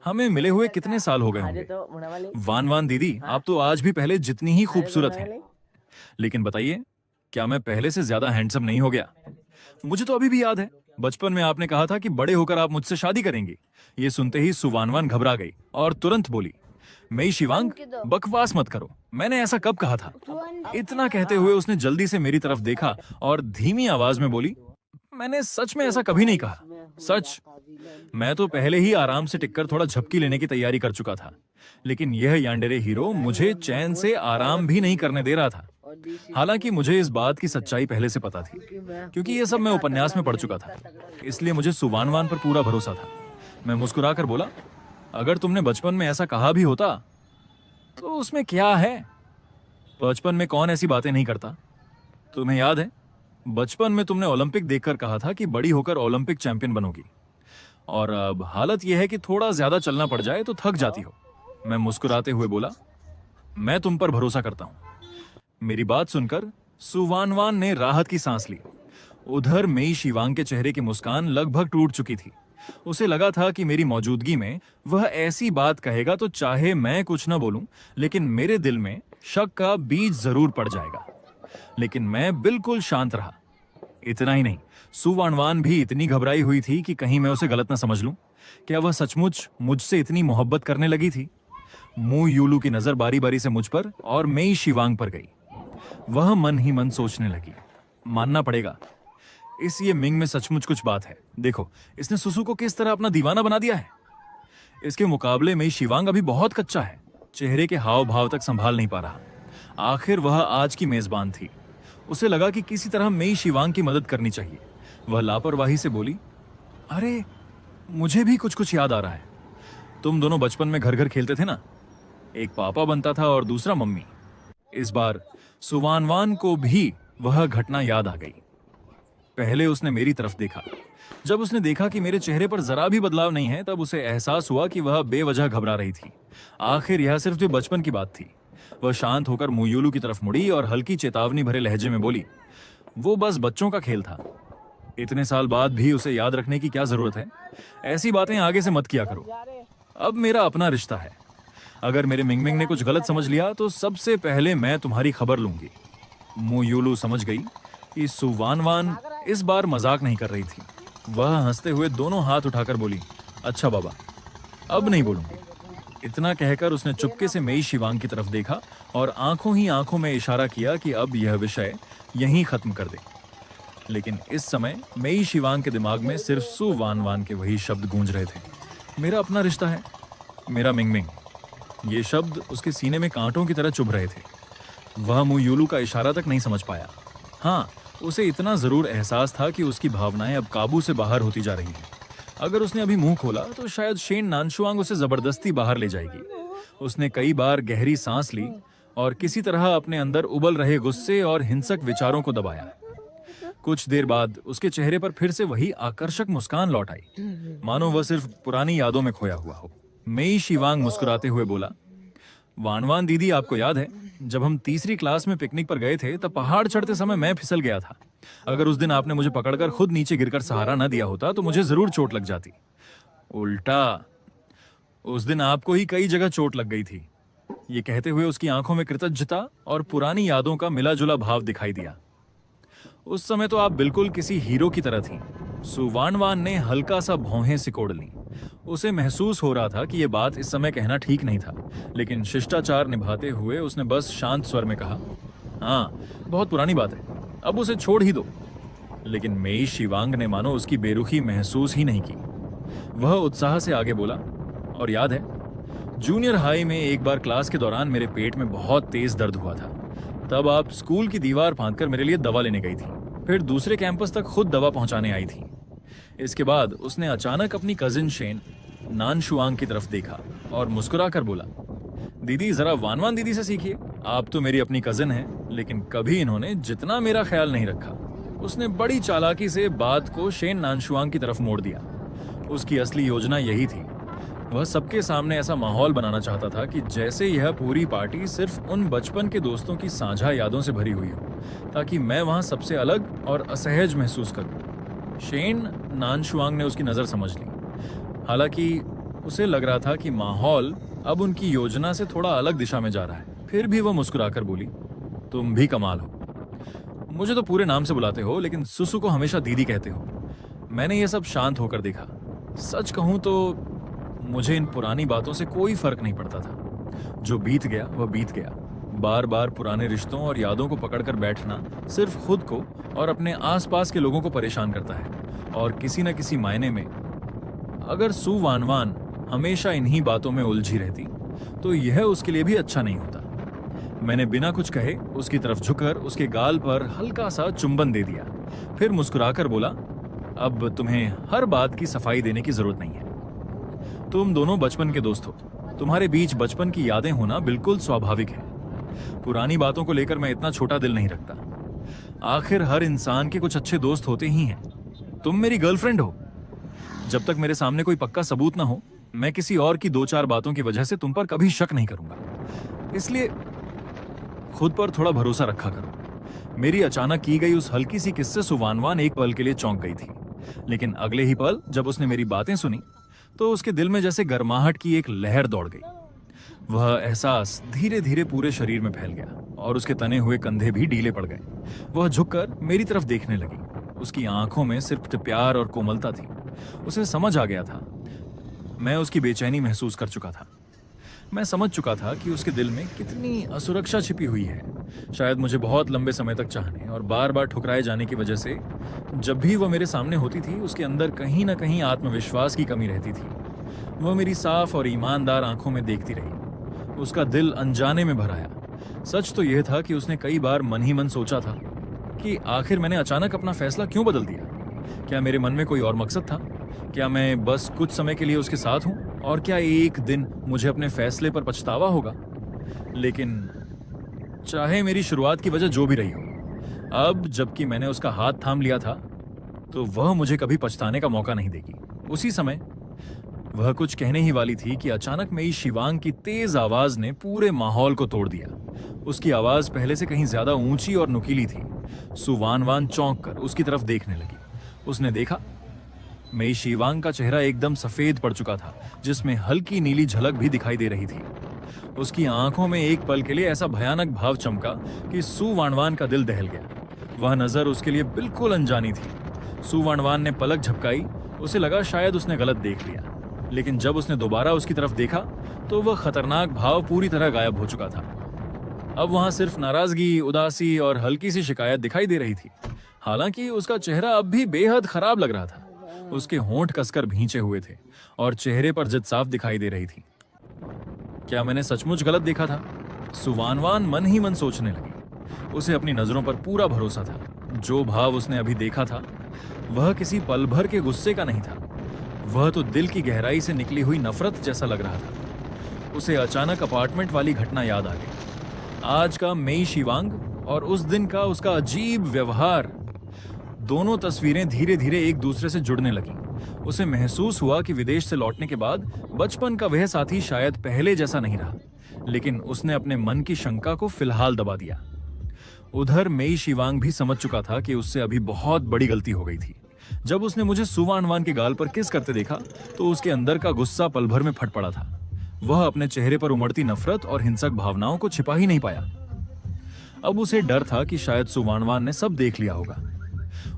हमें मिले हुए कितने साल हो गए होंगे। वानवान दीदी, आप तो आज भी पहले जितनी ही खूबसूरत हैं। लेकिन बताइए, क्या मैं पहले से ज्यादा हैंडसम नहीं हो गया? मुझे तो अभी भी याद है, बचपन में आपने कहा था कि बड़े होकर आप मुझसे शादी करेंगी। ये सुनते ही सुवानवान घबरा गई और तुरंत बोली, मेई शिवांग, बकवास मत करो, मैंने ऐसा कब कहा था? इतना कहते हुए उसने जल्दी से मेरी तरफ देखा और धीमी आवाज में बोली, मैंने सच में ऐसा कभी नहीं कहा। सच, मैं तो पहले ही आराम से टिककर थोड़ा झपकी लेने की तैयारी कर चुका था, लेकिन यह यांडेरे हीरो मुझे चैन से आराम भी नहीं करने दे रहा था। हालांकि मुझे इस बात की सच्चाई पहले से पता थी, क्योंकि यह सब मैं उपन्यास में पढ़ चुका था, इसलिए मुझे सुवानवान पर पूरा भरोसा था। मैं मुस्कुराकर बोला, अगर तुमने बचपन में ऐसा कहा भी होता तो उसमें क्या है? बचपन में कौन ऐसी बातें नहीं करता? तुम्हें याद है, बचपन में तुमने ओलंपिक देखकर कहा था कि बड़ी होकर ओलंपिक चैंपियन बनोगी, और अब हालत यह है कि थोड़ा ज्यादा चलना पड़ जाए तो थक जाती हो। मैं मुस्कुराते हुए बोला, मैं तुम पर भरोसा करता हूं। मेरी बात सुनकर सुवानवान ने राहत की सांस ली। उधर मेई शिवांग के चेहरे की मुस्कान लगभग टूट चुकी थी। उसे लगा था कि मेरी मौजूदगी में वह ऐसी बात कहेगा तो चाहे मैं कुछ न बोलूं, लेकिन मेरे दिल में शक का बीज जरूर पड़ जाएगा। लेकिन मैं बिल्कुल शांत रहा। इतना ही नहीं, सुवानवान भी इतनी घबराई हुई थी कि कहीं मैं उसे गलत न समझ लूं। क्या वह सचमुच मुझसे इतनी मोहब्बत करने लगी थी? मू यूलू की नजर बारी बारी से मुझ पर और मेई शिवांग पर गई। वह मन ही मन सोचने लगी, मानना पड़ेगा, इस ये मिंग में सचमुच कुछ बात है। देखो, इसने सुसु को किस तरह अपना दीवाना बना दिया है। इसके मुकाबले में शिवांग अभी बहुत कच्चा है, चेहरे के हाव भाव तक संभाल नहीं पा रहा। आखिर वह आज की मेजबान थी। उसे लगा कि किसी तरह मेई शिवांग की मदद करनी चाहिए। वह लापरवाही से बोली, अरे मुझे भी कुछ कुछ याद आ रहा है। तुम दोनों बचपन में घर घर खेलते थे ना, एक पापा बनता था और दूसरा मम्मी। इस बार सुवानवान को भी वह घटना याद आ गई। पहले उसने मेरी तरफ देखा। जब उसने देखा कि मेरे चेहरे पर जरा भी बदलाव नहीं है, तब उसे एहसास हुआ कि वह बेवजह घबरा रही थी। आखिर यह सिर्फ जो बचपन की बात थी। वह शांत होकर मुयूलू की तरफ मुड़ी और हल्की चेतावनी भरे लहजे में बोली, वो बस बच्चों का खेल था। इतने साल बाद भी उसे याद रखने की क्या जरूरत है? ऐसी बातें आगे से मत किया करो। अब मेरा अपना रिश्ता है। अगर मेरे मिंगमिंग ने कुछ गलत समझ लिया तो सबसे पहले मैं तुम्हारी खबर लूंगी। मुयूलू समझ गई कि सुवानवान इस बार मजाक नहीं कर रही थी। वह हंसते हुए दोनों हाथ उठाकर बोली, अच्छा बाबा, अब नहीं बोलूंगी। इतना कहकर उसने चुपके से मेई शिवांग की तरफ देखा और आंखों ही आंखों में इशारा किया कि अब यह विषय यहीं खत्म कर दे। लेकिन इस समय मेई शिवांग के दिमाग में सिर्फ सुवानवान के वही शब्द गूंज रहे थे, मेरा अपना रिश्ता है, मेरा मिंगमिंग। ये शब्द उसके सीने में कांटों की तरह चुभ रहे थे। वह मुयूलू का इशारा तक नहीं समझ पाया। हाँ, उसे इतना जरूर एहसास था कि उसकी भावनाएं अब काबू से बाहर होती जा रही हैं। अगर उसने अभी मुंह खोला तो शायद शेन नानशुआंग उसे जबरदस्ती बाहर ले जाएगी। उसने कई बार गहरी सांस ली और किसी तरह अपने अंदर उबल रहे गुस्से और हिंसक विचारों को दबाया। कुछ देर बाद उसके चेहरे पर फिर से वही आकर्षक मुस्कान लौट आई, मानो वह सिर्फ पुरानी यादों में खोया हुआ हो। मेई शिवांग मुस्कुराते हुए बोला, वानवान दीदी, आपको याद है जब हम तीसरी क्लास में पिकनिक पर गए थे तब पहाड़ चढ़ते समय मैं फिसल गया था। अगर उस दिन आपने मुझे पकड़कर खुद नीचे गिरकर सहारा न दिया होता तो मुझे जरूर चोट लग जाती। उल्टा, उस दिन आपको ही कई जगह चोट लग गई थी। ये कहते हुए उसकी आंखों में कृतज्ञता और पुरानी यादों का मिला जुला भाव दिखाई दिया। उस समय तो आप बिल्कुल किसी हीरो की तरह थी। सुवानवान ने हल्का सा भौहें सिकोड़ ली। उसे महसूस हो रहा था कि यह बात इस समय कहना ठीक नहीं था, लेकिन शिष्टाचार निभाते हुए उसने बस शांत स्वर में कहा, हाँ, बहुत पुरानी बात है, अब उसे छोड़ ही दो। लेकिन मेई शिवांग ने मानो उसकी बेरुखी महसूस ही नहीं की। वह उत्साह से आगे बोला, और याद है, जूनियर हाई में एक बार क्लास के दौरान मेरे पेट में बहुत तेज दर्द हुआ था। तब आप स्कूल की दीवार फांदकर मेरे लिए दवा लेने गई थी, फिर दूसरे कैंपस तक खुद दवा पहुंचाने आई थी। इसके बाद उसने अचानक अपनी कजिन शेन नानशुआंग की तरफ देखा और मुस्कुराकर बोला, दीदी जरा वानवान दीदी से सीखिए, आप तो मेरी अपनी कजिन हैं, लेकिन कभी इन्होंने जितना मेरा ख्याल नहीं रखा। उसने बड़ी चालाकी से बात को शेन नानशुआंग की तरफ मोड़ दिया। उसकी असली योजना यही थी। वह सबके सामने ऐसा माहौल बनाना चाहता था कि जैसे यह पूरी पार्टी सिर्फ उन बचपन के दोस्तों की साझा यादों से भरी हुई हो, ताकि मैं वहां सबसे अलग और असहज महसूस करूं। शेन नानशुआंग ने उसकी नजर समझ ली। हालांकि उसे लग रहा था कि माहौल अब उनकी योजना से थोड़ा अलग दिशा में जा रहा है। फिर भी वह मुस्कुराकर बोली, तुम भी कमाल हो। मुझे तो पूरे नाम से बुलाते हो, लेकिन सुसु को हमेशा दीदी कहते हो। मैंने ये सब शांत होकर देखा। सच कहूं तो मुझे इन पुरानी बातों से कोई फर्क नहीं पड़ता था। जो बीत गया वह बीत गया। बार बार पुराने रिश्तों और यादों को पकड़कर बैठना सिर्फ खुद को और अपने आसपास के लोगों को परेशान करता है। और किसी न किसी मायने में अगर सु वानवान हमेशा इन्हीं बातों में उलझी रहती तो यह उसके लिए भी अच्छा नहीं होता। मैंने बिना कुछ कहे उसकी तरफ झुककर उसके गाल पर हल्का सा चुंबन दे दिया, फिर मुस्कुराकर बोला, अब तुम्हें हर बात की सफाई देने की जरूरत नहीं है। तुम दोनों बचपन के दोस्त हो, तुम्हारे बीच बचपन की यादें होना बिल्कुल स्वाभाविक है। पुरानी बातों को लेकर मैं इतना छोटा दिल नहीं रखता। आखिर हर इंसान के कुछ अच्छे दोस्त होते ही हैं। तुम मेरी गर्लफ्रेंड हो। जब तक मेरे सामने कोई पक्का सबूत ना हो, मैं किसी और की दो चार बातों की वजह से तुम पर कभी शक नहीं करूंगा। इसलिए खुद पर थोड़ा भरोसा रखा करो। मेरी अचानक की गई उस हल्की सी किस्से सुवानवान एक पल के लिए चौंक गई थी, लेकिन अगले ही पल जब उसने मेरी बातें सुनी तो उसके दिल में जैसे गर्माहट की एक लहर दौड़ गई। वह एहसास धीरे धीरे पूरे शरीर में फैल गया और उसके तने हुए कंधे भी ढीले पड़ गए। वह झुककर मेरी तरफ देखने लगी। उसकी आंखों में सिर्फ प्यार और कोमलता थी। उसे समझ आ गया था। मैं उसकी बेचैनी महसूस कर चुका था। मैं समझ चुका था कि उसके दिल में कितनी असुरक्षा छिपी हुई है। शायद मुझे बहुत लंबे समय तक चाहने और बार बार ठुकराए जाने की वजह से जब भी वह मेरे सामने होती थी, उसके अंदर कहीं ना कहीं आत्मविश्वास की कमी रहती थी। वह मेरी साफ और ईमानदार आंखों में देखती रही। उसका दिल अनजाने में भर आया। सच तो यह था कि उसने कई बार मन ही मन सोचा था कि आखिर मैंने अचानक अपना फैसला क्यों बदल दिया। क्या मेरे मन में कोई और मकसद था? क्या मैं बस कुछ समय के लिए उसके साथ हूं? और क्या एक दिन मुझे अपने फैसले पर पछतावा होगा? लेकिन चाहे मेरी शुरुआत की वजह जो भी रही हो, अब जबकि मैंने उसका हाथ थाम लिया था तो वह मुझे कभी पछताने का मौका नहीं देगी। उसी समय वह कुछ कहने ही वाली थी कि अचानक मेरी शिवांग की तेज आवाज ने पूरे माहौल को तोड़ दिया। उसकी आवाज पहले से कहीं ज्यादा ऊंची और नुकीली थी। सुवानवान चौंक कर उसकी तरफ देखने लगी। उसने देखा मेरी शिवांग का चेहरा एकदम सफेद पड़ चुका था, जिसमें हल्की नीली झलक भी दिखाई दे रही थी। उसकी आंखों में एक पल के लिए ऐसा भयानक भाव चमका कि सुवानवान का दिल दहल गया। वह नजर उसके लिए बिल्कुल अनजानी थी। सुवानवान ने पलक झपकाई। उसे लगा शायद उसने गलत देख लिया, लेकिन जब उसने दोबारा उसकी तरफ देखा तो वह खतरनाक भाव पूरी तरह गायब हो चुका था। अब वहां सिर्फ नाराजगी, उदासी और हल्की सी शिकायत दिखाई दे रही थी। हालांकि उसका चेहरा अब भी बेहद खराब लग रहा था। उसके होंठ कसकर भींचे हुए थे और चेहरे पर जिद साफ दिखाई दे रही थी। क्या मैंने सचमुच गलत देखा था? सुवानवान मन ही मन सोचने लगी। उसे अपनी नजरों पर पूरा भरोसा था। जो भाव उसने अभी देखा था वह किसी पल भर के गुस्से का नहीं था। वह तो दिल की गहराई से निकली हुई नफरत जैसा लग रहा था। उसे अचानक अपार्टमेंट वाली घटना याद आ गई। आज का मेई शिवांग और उस दिन का उसका अजीब व्यवहार, दोनों तस्वीरें धीरे धीरे एक दूसरे से जुड़ने लगीं। उसे महसूस हुआ कि विदेश से लौटने के बाद बचपन का वह साथी शायद पहले जैसा नहीं रहा, लेकिन उसने अपने मन की शंका को फिलहाल दबा दिया। उधर मेई शिवांग भी समझ चुका था कि उससे अभी बहुत बड़ी गलती हो गई थी। जब उसने मुझे सुवानवान के गाल पर किस करते देखा तो उसके अंदर का गुस्सा पल भर में फट पड़ा था। वह अपने चेहरे पर उमड़ती नफरत और हिंसक भावनाओं को छिपा ही नहीं पाया। अब उसे डर था कि शायद सुवानवान ने सब देख लिया होगा।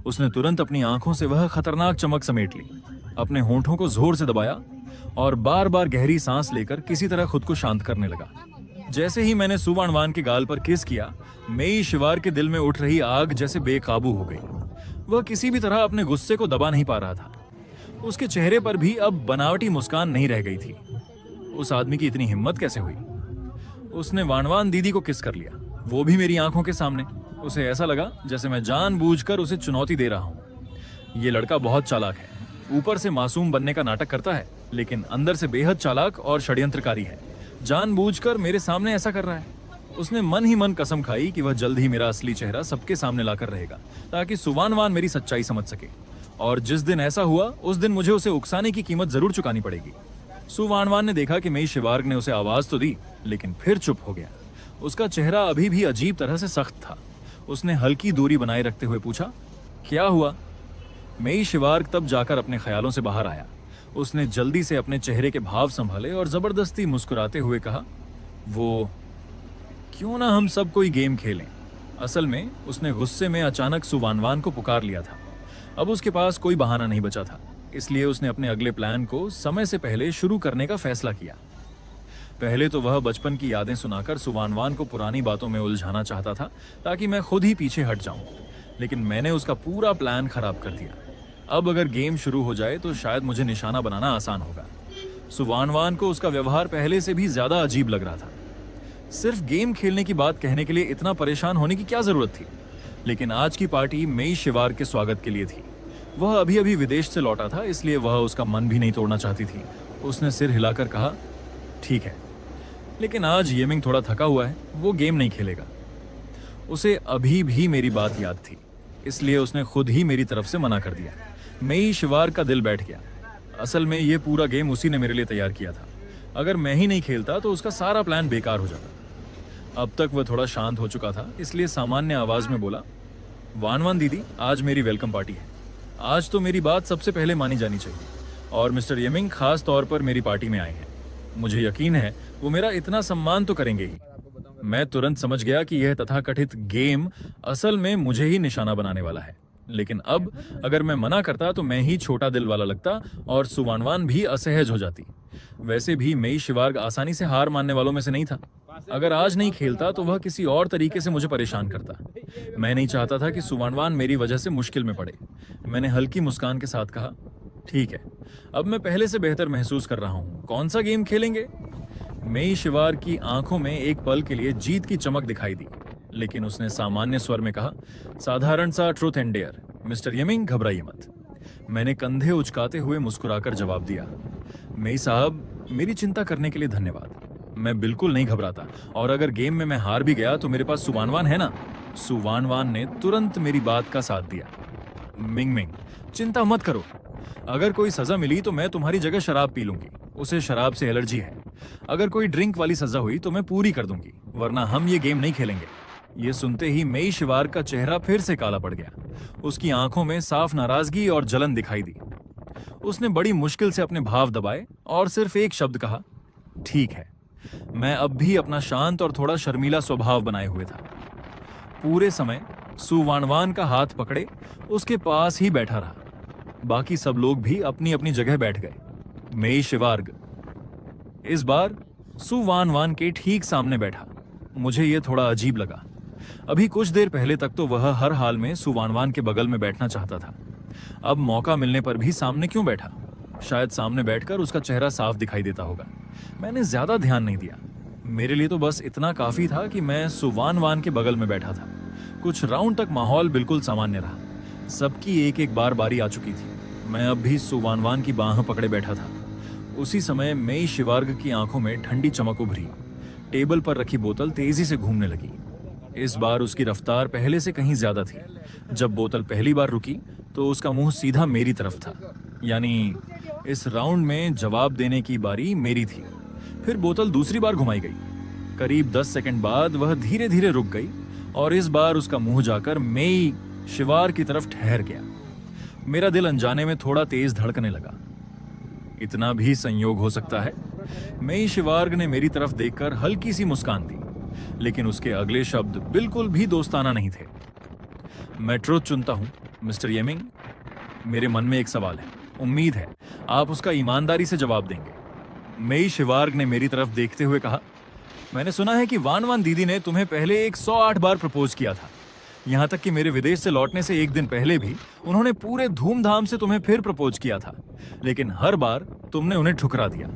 उसने तुरंत अपनी आंखों से वह खतरनाक चमक समेट ली, अपने होंठों को जोर से दबाया और बार बार गहरी सांस लेकर किसी तरह खुद को शांत करने लगा। जैसे ही मैंने सुवानवान के गाल पर किस किया, मेई शिवार के दिल में उठ रही आग जैसे बेकाबू हो गई। वह किसी भी तरह अपने गुस्से को दबा नहीं पा रहा था। उसके चेहरे पर भी अब बनावटी मुस्कान नहीं रह गई थी। उस आदमी की इतनी हिम्मत कैसे हुई? उसने वानवान दीदी को किस कर लिया, वो भी मेरी आंखों के सामने। उसे ऐसा लगा जैसे मैं जानबूझकर उसे चुनौती दे रहा हूं। ये लड़का बहुत चालाक है। ऊपर से मासूम बनने का नाटक करता है, लेकिन अंदर से बेहद चालाक और षड्यंत्रकारी है। जानबूझकर मेरे सामने ऐसा कर रहा है। उसने मन ही मन कसम खाई कि वह जल्द ही मेरा असली चेहरा सबके सामने लाकर रहेगा, ताकि सुवानवान मेरी सच्चाई समझ सके। और जिस दिन ऐसा हुआ, उस दिन मुझे उसे उकसाने की कीमत जरूर चुकानी पड़ेगी। सुवानवान ने देखा कि मेई शिवार्ग ने उसे आवाज तो दी, लेकिन फिर चुप हो गया। उसका चेहरा अभी भी अजीब तरह से सख्त था। उसने हल्की दूरी बनाए रखते हुए पूछा, क्या हुआ? मेई शिवार्ग तब जाकर अपने ख्यालों से बाहर आया। उसने जल्दी से अपने चेहरे के भाव संभाले और जबरदस्ती मुस्कुराते हुए कहा, वो क्यों ना हम सब कोई गेम खेलें। असल में उसने गुस्से में अचानक सुवानवान को पुकार लिया था। अब उसके पास कोई बहाना नहीं बचा था, इसलिए उसने अपने अगले प्लान को समय से पहले शुरू करने का फैसला किया। पहले तो वह बचपन की यादें सुनाकर सुवानवान को पुरानी बातों में उलझाना चाहता था, ताकि मैं खुद ही पीछे हट जाऊं, लेकिन मैंने उसका पूरा प्लान खराब कर दिया। अब अगर गेम शुरू हो जाए तो शायद मुझे निशाना बनाना आसान होगा। सुवानवान को उसका व्यवहार पहले से भी ज्यादा अजीब लग रहा था। सिर्फ गेम खेलने की बात कहने के लिए इतना परेशान होने की क्या जरूरत थी? लेकिन आज की पार्टी मेई शिवार्ग के स्वागत के लिए थी। वह अभी अभी विदेश से लौटा था, इसलिए वह उसका मन भी नहीं तोड़ना चाहती थी। उसने सिर हिलाकर कहा, ठीक है, लेकिन आज येमिंग थोड़ा थका हुआ है, वो गेम नहीं खेलेगा। उसे अभी भी मेरी बात याद थी, इसलिए उसने खुद ही मेरी तरफ से मना कर दिया। मेई शिवार्ग का दिल बैठ गया। असल में ये पूरा गेम उसी ने मेरे लिए तैयार किया था। अगर मैं ही नहीं खेलता तो उसका सारा प्लान बेकार हो जाता। अब तक वह थोड़ा शांत हो चुका था, इसलिए सामान्य आवाज में बोला, वान वान दीदी, आज मेरी वेलकम पार्टी है। आज तो मेरी बात सबसे पहले मानी जानी चाहिए, और मिस्टर यमिंग खास तौर पर मेरी पार्टी में आए हैं। मुझे यकीन है वो मेरा इतना सम्मान तो करेंगे ही। मैं तुरंत समझ गया कि यह तथाकथित गेम असल में मुझे ही निशाना बनाने वाला है, लेकिन अब अगर मैं मना करता तो मैं ही छोटा दिल वाला लगता और सुवानवान भी असहज हो जाती। वैसे भी मेई शिवार्ग आसानी से हार मानने वालों में से नहीं था। अगर आज नहीं खेलता तो वह किसी और तरीके से मुझे परेशान करता। मैं नहीं चाहता था कि सुवानवान मेरी वजह से मुश्किल में पड़े। मैंने हल्की मुस्कान के साथ कहा, ठीक है, अब मैं पहले से बेहतर महसूस कर रहा हूँ। कौन सा गेम खेलेंगे? मेई शिवार की आंखों में एक पल के लिए जीत की चमक दिखाई दी, लेकिन उसने सामान्य स्वर में कहा, साधारण सा ट्रूथ एंड डेयर। मिस्टर यमिंग, घबराइए मत। मैंने कंधे उचकाते हुए मुस्कुराकर जवाब दिया, मेई साहब, मेरी चिंता करने के लिए धन्यवाद। मैं बिल्कुल नहीं घबराता, और अगर गेम में मैं हार भी गया तो मेरे पास सुवानवान है ना। सुवानवान ने तुरंत मेरी बात का साथ दिया। मिंग मिंग, चिंता मत करो। अगर कोई सजा मिली तो मैं तुम्हारी जगह शराब पी लूंगी। उसे शराब से एलर्जी है। अगर कोई ड्रिंक वाली सजा हुई तो मैं पूरी कर दूंगी, वरना हम ये गेम नहीं खेलेंगे। ये सुनते ही मेई शिवार का चेहरा फिर से काला पड़ गया। उसकी आंखों में साफ नाराजगी और जलन दिखाई दी। उसने बड़ी मुश्किल से अपने भाव दबाए और सिर्फ एक शब्द कहा, ठीक है। मैं अब भी अपना शांत और थोड़ा शर्मीला स्वभाव बनाए हुए था। पूरे समय सुवानवान का हाथ पकड़े उसके पास ही बैठा रहा। बाकी सब लोग भी अपनी अपनी जगह बैठ गए। मेई शिवार्ग इस बार सुवानवान के ठीक सामने बैठा। मुझे यह थोड़ा अजीब लगा। अभी कुछ देर पहले तक तो वह हर हाल में सुवानवान के बगल में बैठना चाहता था। अब मौका मिलने पर भी सामने क्यों बैठा? शायद सामने बैठकर उसका चेहरा साफ दिखाई देता होगा। मैंने ज्यादा ध्यान नहीं दिया। मेरे लिए तो बस इतना काफी था कि मैं सुवानवान के बगल में बैठा था। कुछ राउंड तक माहौल बिल्कुल सामान्य रहा। सबकी एक एक बार बारी आ चुकी थी। मैं अब भी सुवानवान की बाह पकड़े बैठा था। उसी समय मेई शिवार्ग की आंखों में ठंडी चमक उभरी। टेबल पर रखी बोतल तेजी से घूमने लगी। इस बार उसकी रफ्तार पहले से कहीं ज्यादा थी। जब बोतल पहली बार रुकी तो उसका मुंह सीधा मेरी तरफ था, यानी इस राउंड में जवाब देने की बारी मेरी थी। फिर बोतल दूसरी बार घुमाई गई। करीब 10 सेकंड बाद वह धीरे धीरे रुक गई और इस बार उसका मुंह जाकर मेई शिवार की तरफ ठहर गया। मेरा दिल अनजाने में थोड़ा तेज धड़कने लगा। इतना भी संयोग हो सकता है? मेई शिवार्ग ने मेरी तरफ देखकर हल्की सी मुस्कान दी, लेकिन उसके अगले शब्द बिल्कुल भी दोस्ताना नहीं थे। मैं ट्रुथ चुनता हूं, मिस्टर यमिंग। मेरे मन में एक सवाल है। उम्मीद है आप उसका ईमानदारी से जवाब देंगे। मेई शिवार्ग ने मेरी तरफ देखते हुए कहा, मैंने सुना है कि वान वान दीदी ने तुम्हें पहले 108 बार प्रपोज किया था। यहां तक कि मेरे विदेश से लौटने से एक दिन पहले भी उन्होंने पूरे धूमधाम से तुम्हें फिर प्रपोज किया था, लेकिन हर बार तुमने उन्हें ठुकरा दिया।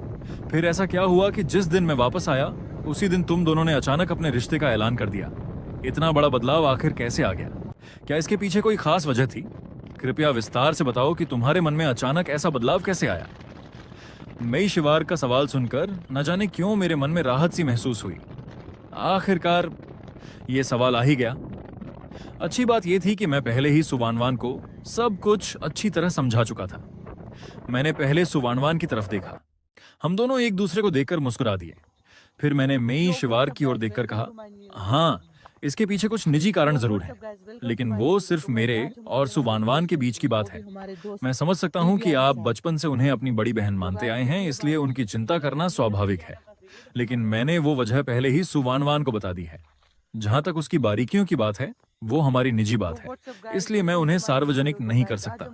फिर ऐसा क्या हुआ कि जिस दिन मैं वापस आया उसी दिन तुम दोनों ने अचानक अपने रिश्ते का ऐलान कर दिया? इतना बड़ा बदलाव आखिर कैसे आ गया? क्या इसके पीछे कोई खास वजह थी? कृपया विस्तार से बताओ कि तुम्हारे मन में अचानक ऐसा बदलाव कैसे आया। मेई शिवार का सवाल सुनकर न जाने क्यों मेरे मन में राहत सी महसूस हुई। आखिरकार यह सवाल आ ही गया। अच्छी बात यह थी कि मैं पहले ही सुवानवान को सब कुछ अच्छी तरह समझा चुका था। मैंने पहले सुवानवान की तरफ देखा। हम दोनों एक दूसरे को देखकर मुस्कुरा दिए। फिर मैंने मेई शिवार की ओर देखकर कहा, हाँ, इसके पीछे कुछ निजी कारण जरूर है, लेकिन वो सिर्फ मेरे और सुवानवान के बीच की बात है। मैं समझ सकता हूँ कि आप बचपन से उन्हें अपनी बड़ी बहन मानते आए हैं, इसलिए उनकी चिंता करना स्वाभाविक है। लेकिन मैंने वो वजह पहले ही सुवानवान को बता दी है। जहां तक उसकी बारीकियों की बात है, वो हमारी निजी बात है, इसलिए मैं उन्हें सार्वजनिक नहीं कर सकता,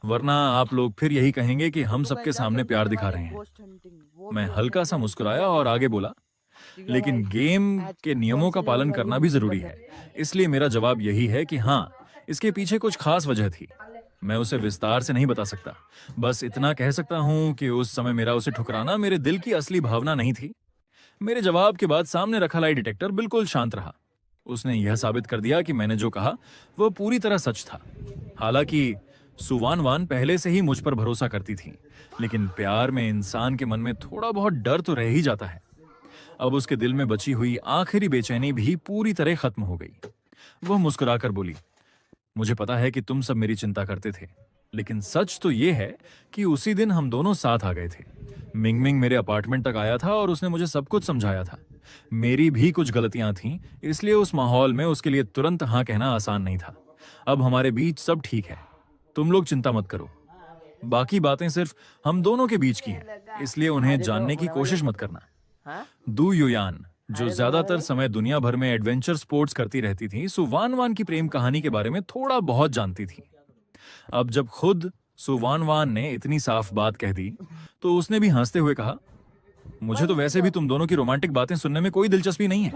वरना आप लोग फिर यही कहेंगे कि हम सबके सामने प्यार दिखा रहे हैं। मैं हल्का सा मुस्कुराया और आगे बोला, लेकिन गेम के नियमों का पालन करना भी जरूरी है, इसलिए मेरा जवाब यही है कि हाँ, इसके पीछे कुछ खास वजह थी। मैं उसे विस्तार से नहीं बता सकता। बस इतना कह सकता हूं कि उस समय मेरा उसे ठुकराना मेरे दिल की असली भावना नहीं थी। मेरे जवाब के बाद सामने रखा लाई डिटेक्टर बिल्कुल शांत रहा। उसने यह साबित कर दिया कि मैंने जो कहा वह पूरी तरह सच था। हालांकि सुवानवान पहले से ही मुझ पर भरोसा करती थी, लेकिन प्यार में इंसान के मन में थोड़ा बहुत डर तो रह ही जाता है। अब उसके दिल में बची हुई आखिरी बेचैनी भी पूरी तरह खत्म हो गई। वह मुस्कुराकर बोली, मुझे पता है कि तुम सब मेरी चिंता करते थे, लेकिन सच तो यह है कि उसी दिन हम दोनों साथ आ गए थे। मिंग मिंग मेरे अपार्टमेंट तक आया था और उसने मुझे सब कुछ समझाया था। मेरी भी कुछ गलतियां थीं, इसलिए उस माहौल में उसके लिए तुरंत हाँ कहना आसान नहीं था। अब हमारे बीच सब ठीक है, तुम लोग चिंता मत करो। बाकी बातें सिर्फ हम दोनों के बीच की हैं, इसलिए उन्हें जानने की कोशिश मत करना। हाँ दू युयान, जो ज्यादातर समय दुनिया भर में एडवेंचर स्पोर्ट्स करती रहती थी, सुवान वान की प्रेम कहानी के बारे में थोड़ा बहुत जानती थी। अब जब खुद सुवान वान ने इतनी साफ बात कह दी, तो उसने भी हंसते हुए कहा, मुझे तो वैसे भी तुम दोनों की रोमांटिक बातें सुनने में कोई दिलचस्पी नहीं है।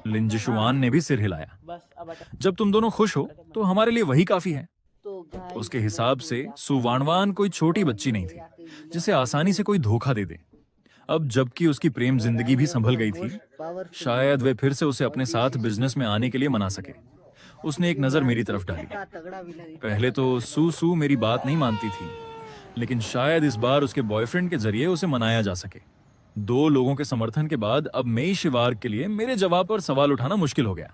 लिंजिशुआन ने भी सिर हिलाया। बस अब अटक। जब तुम दोनों खुश हो तो हमारे लिए वही काफी है। तो गाइस उसके हिसाब से सुवानवान कोई छोटी बच्ची नहीं थी जिसे आसानी से कोई धोखा दे दे। अब जबकि उसकी प्रेम जिंदगी भी संभल गई थी, शायद वे फिर से उसे अपने साथ बिजनेस में आने के लिए मना सके। उसने एक नजर मेरी तरफ डाली। तगड़ा भी लगे। पहले तो सू मेरी बात नहीं मानती थी, लेकिन शायद इस बार उसके बॉयफ्रेंड के जरिए उसे मनाया जा सके। 2 लोगों के समर्थन के बाद अब मेई शिवार्ग के लिए मेरे जवाब पर सवाल उठाना मुश्किल हो गया।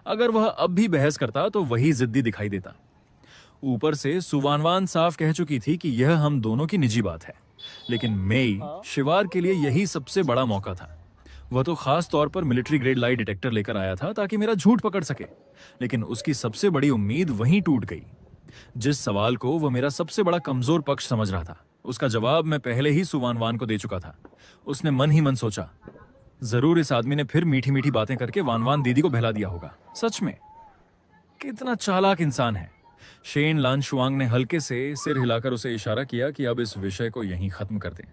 अगर वह अब भी बहस करता तो वही जिद्दी दिखाई देता। ऊपर से सुवानवान साफ कह चुकी थी कि यह हम दोनों की निजी बात है, लेकिन मेई शिवार के लिए यही सबसे बड़ा मौका था। वह तो खास तौर पर मिलिट्री ग्रेड लाई डिटेक्टर लेकर आया था ताकि मेरा झूठ पकड़ सके, लेकिन उसकी सबसे बड़ी उम्मीद वहीं टूट गई। जिस सवाल को वह मेरा सबसे बड़ा कमजोर पक्ष समझ रहा था, उसका जवाब मैं पहले ही सुवानवान को दे चुका था। उसने मन ही मन सोचा, जरूर इस आदमी ने फिर मीठी मीठी बातें करके वानवान दीदी को बहला दिया होगा। सच में कितना चालाक इंसान है। शेन लानशुआंग ने हल्के से सिर हिलाकर उसे इशारा किया कि अब इस विषय को यहीं खत्म कर दें।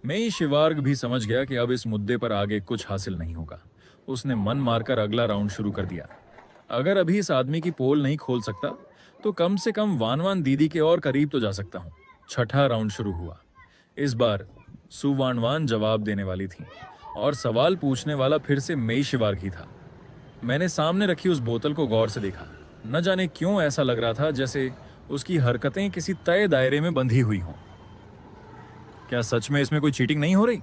मेई शिवार्ग भी समझ गया कि अब इस मुद्दे पर आगे कुछ हासिल नहीं होगा। उसने मन मारकर अगला राउंड शुरू कर दिया। अगर अभी इस आदमी की पोल नहीं खोल सकता तो कम से कम वानवान दीदी के और करीब तो जा सकता हूं। छठा राउंड शुरू हुआ। इस बार सुवानवान जवाब देने वाली थी और सवाल पूछने वाला फिर से मेई शिवार्ग ही था। मैंने सामने रखी उस बोतल को गौर से देखा। न जाने क्यों ऐसा लग रहा था जैसे उसकी हरकतें किसी तय दायरे में बंधी हुई हों। क्या सच में इसमें कोई चीटिंग नहीं हो रही?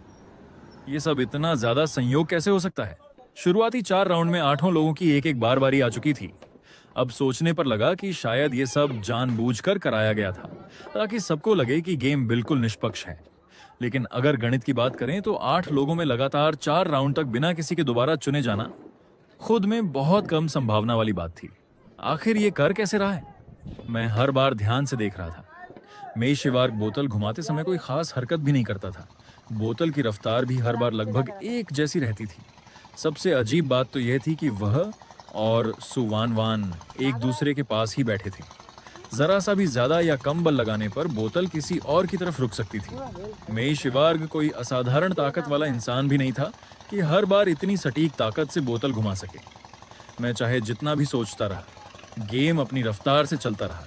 ये सब इतना ज्यादा संयोग कैसे हो सकता है? शुरुआती 4 राउंड में 8 लोगों की एक एक बार बारी आ चुकी थी। अब सोचने पर लगा कि शायद ये सब जानबूझकर कराया गया था ताकि सबको लगे कि गेम बिल्कुल निष्पक्ष है। लेकिन अगर गणित की बात करें तो 8 लोगों में लगातार 4 राउंड तक बिना किसी के दोबारा चुने जाना खुद में बहुत कम संभावना वाली बात थी। आखिर ये कर कैसे रहा है? मैं हर बार ध्यान से देख रहा था। मेई शिवार्ग बोतल घुमाते समय कोई खास हरकत भी नहीं करता था। बोतल की रफ्तार भी हर बार लगभग एक जैसी रहती थी। सबसे अजीब बात तो यह थी कि वह और सुवानवान एक दूसरे के पास ही बैठे थे। जरा सा भी ज्यादा या कम बल लगाने पर बोतल किसी और की तरफ रुक सकती थी। मेई शिवार्ग कोई असाधारण ताकत वाला इंसान भी नहीं था कि हर बार इतनी सटीक ताकत से बोतल घुमा सके। मैं चाहे जितना भी सोचता रहा, गेम अपनी रफ्तार से चलता रहा।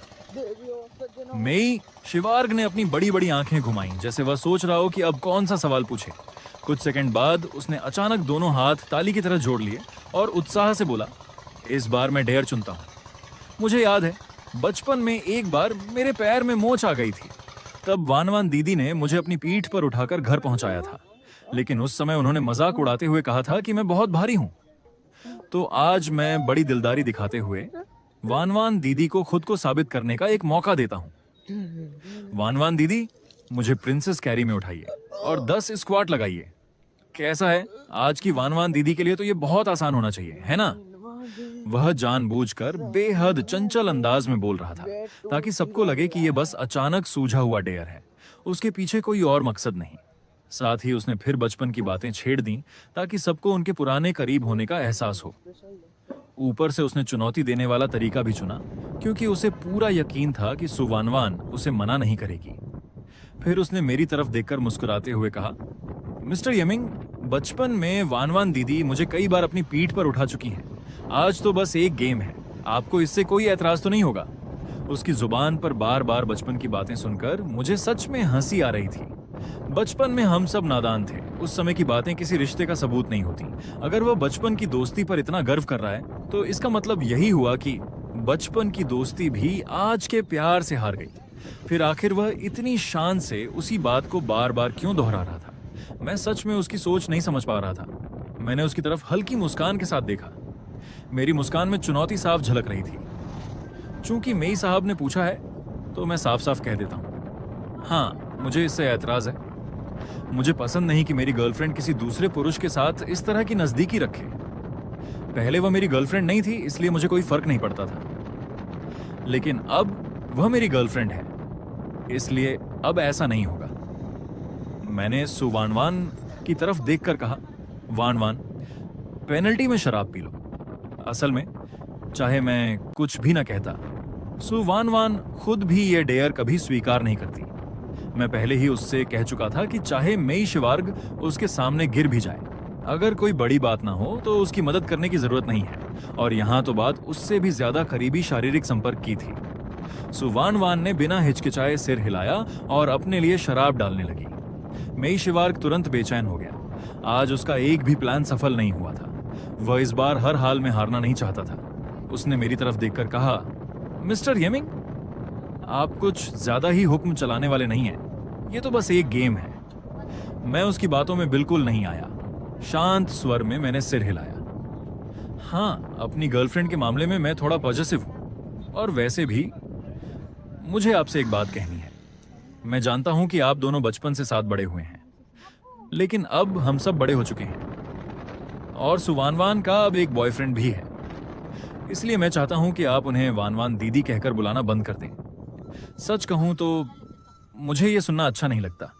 मेई शिवार्ग ने अपनी बड़ी बड़ी आंखें घुमाईं, जैसे वह सोच रहा हो कि अब कौन सा सवाल पूछे। कुछ सेकंड बाद उसने अचानक दोनों हाथ ताली की तरह जोड़ लिए और उत्साह से बोला, इस बार मैं डेयर चुनता हूं। मुझे याद है बचपन में एक बार मेरे पैर में मोच आ गई थी। तब वानवान दीदी ने मुझे अपनी पीठ पर उठाकर घर पहुंचाया था, लेकिन उस समय उन्होंने मजाक उड़ाते हुए कहा था कि मैं बहुत भारी हूं। तो आज मैं बड़ी दिलदारी दिखाते हुए वानवान दीदी को खुद को साबित करने का एक मौका देता हूं। वानवान दीदी, मुझे प्रिंसेस कैरी में उठाइए और 10 स्क्वाट लगाइए। कैसा है? आज की वानवान दीदी के लिए तो ये बहुत आसान होना चाहिए, है ना? वह जानबूझकर बेहद चंचल अंदाज में बोल रहा था ताकि सबको लगे कि यह बस अचानक सूझा हुआ डेयर है, उसके पीछे कोई और मकसद नहीं। साथ ही उसने फिर बचपन की बातें छेड़ दी ताकि सबको उनके पुराने करीब होने का एहसास हो। ऊपर से उसने चुनौती देने वाला तरीका भी चुना क्योंकि उसे पूरा यकीन था कि सुवानवान उसे मना नहीं करेगी। फिर उसने मेरी तरफ देखकर मुस्कुराते हुए कहा, मिस्टर यमिंग, बचपन में वानवान दीदी मुझे कई बार अपनी पीठ पर उठा चुकी हैं। आज तो बस एक गेम है, आपको इससे कोई एतराज तो नहीं होगा? उसकी जुबान पर बार बार बचपन की बातें सुनकर मुझे सच में हंसी आ रही थी। बचपन में हम सब नादान थे। उस समय की बातें किसी रिश्ते का सबूत नहीं होती। अगर वह बचपन की दोस्ती पर इतना गर्व कर रहा है तो इसका मतलब यही हुआ कि बचपन की दोस्ती भी आज के प्यार से हार गई। फिर आखिर वह इतनी शान से उसी बात को बार बार क्यों दोहरा रहा था? मैं सच में उसकी सोच नहीं समझ पा रहा था। मैंने उसकी तरफ हल्की मुस्कान के साथ देखा। मेरी मुस्कान में चुनौती साफ झलक रही थी। चूंकि मेई साहब ने पूछा है तो मैं साफ साफ कह देता हूँ, हाँ, मुझे इससे ऐतराज है। मुझे पसंद नहीं कि मेरी गर्लफ्रेंड किसी दूसरे पुरुष के साथ इस तरह की नजदीकी रखे। पहले वह मेरी गर्लफ्रेंड नहीं थी, इसलिए मुझे कोई फर्क नहीं पड़ता था, लेकिन अब वह मेरी गर्लफ्रेंड है, इसलिए अब ऐसा नहीं होगा। मैंने सु वानवान की तरफ देखकर कहा, वानवान, पेनल्टी में शराब पी लो। असल में चाहे मैं कुछ भी ना कहता, सु वानवान खुद भी ये डेयर कभी स्वीकार नहीं करती। मैं पहले ही उससे कह चुका था कि चाहे मेई शिवार्ग उसके सामने गिर भी जाए, अगर कोई बड़ी बात ना हो तो उसकी मदद करने की जरूरत नहीं है, और यहां तो बात उससे भी ज्यादा करीबी शारीरिक संपर्क की थी। सु वानवान ने बिना हिचकिचाए सिर हिलाया और अपने लिए शराब डालने लगी। मेई शिवार्ग तुरंत बेचैन हो गया। आज उसका एक भी प्लान सफल नहीं हुआ था। वह इस बार हर हाल में हारना नहीं चाहता था। उसने मेरी तरफ देखकर कहा, मिस्टर येमिंग, आप कुछ ज्यादा ही हुक्म चलाने वाले नहीं हैं। ये तो बस एक गेम है। मैं उसकी बातों में बिल्कुल नहीं आया। शांत स्वर में मैंने सिर हिलाया। हाँ, अपनी गर्लफ्रेंड के मामले में मैं थोड़ा पॉजिटिव हूं, और वैसे भी मुझे आपसे एक बात कहनी है। मैं जानता हूं कि आप दोनों बचपन से साथ बड़े हुए हैं, लेकिन अब हम सब बड़े हो चुके हैं, और सु वानवान का अब एक बॉयफ्रेंड भी है। इसलिए मैं चाहता हूं कि आप उन्हें वानवान दीदी कहकर बुलाना बंद कर दें। सच कहूं तो मुझे यह सुनना अच्छा नहीं लगता।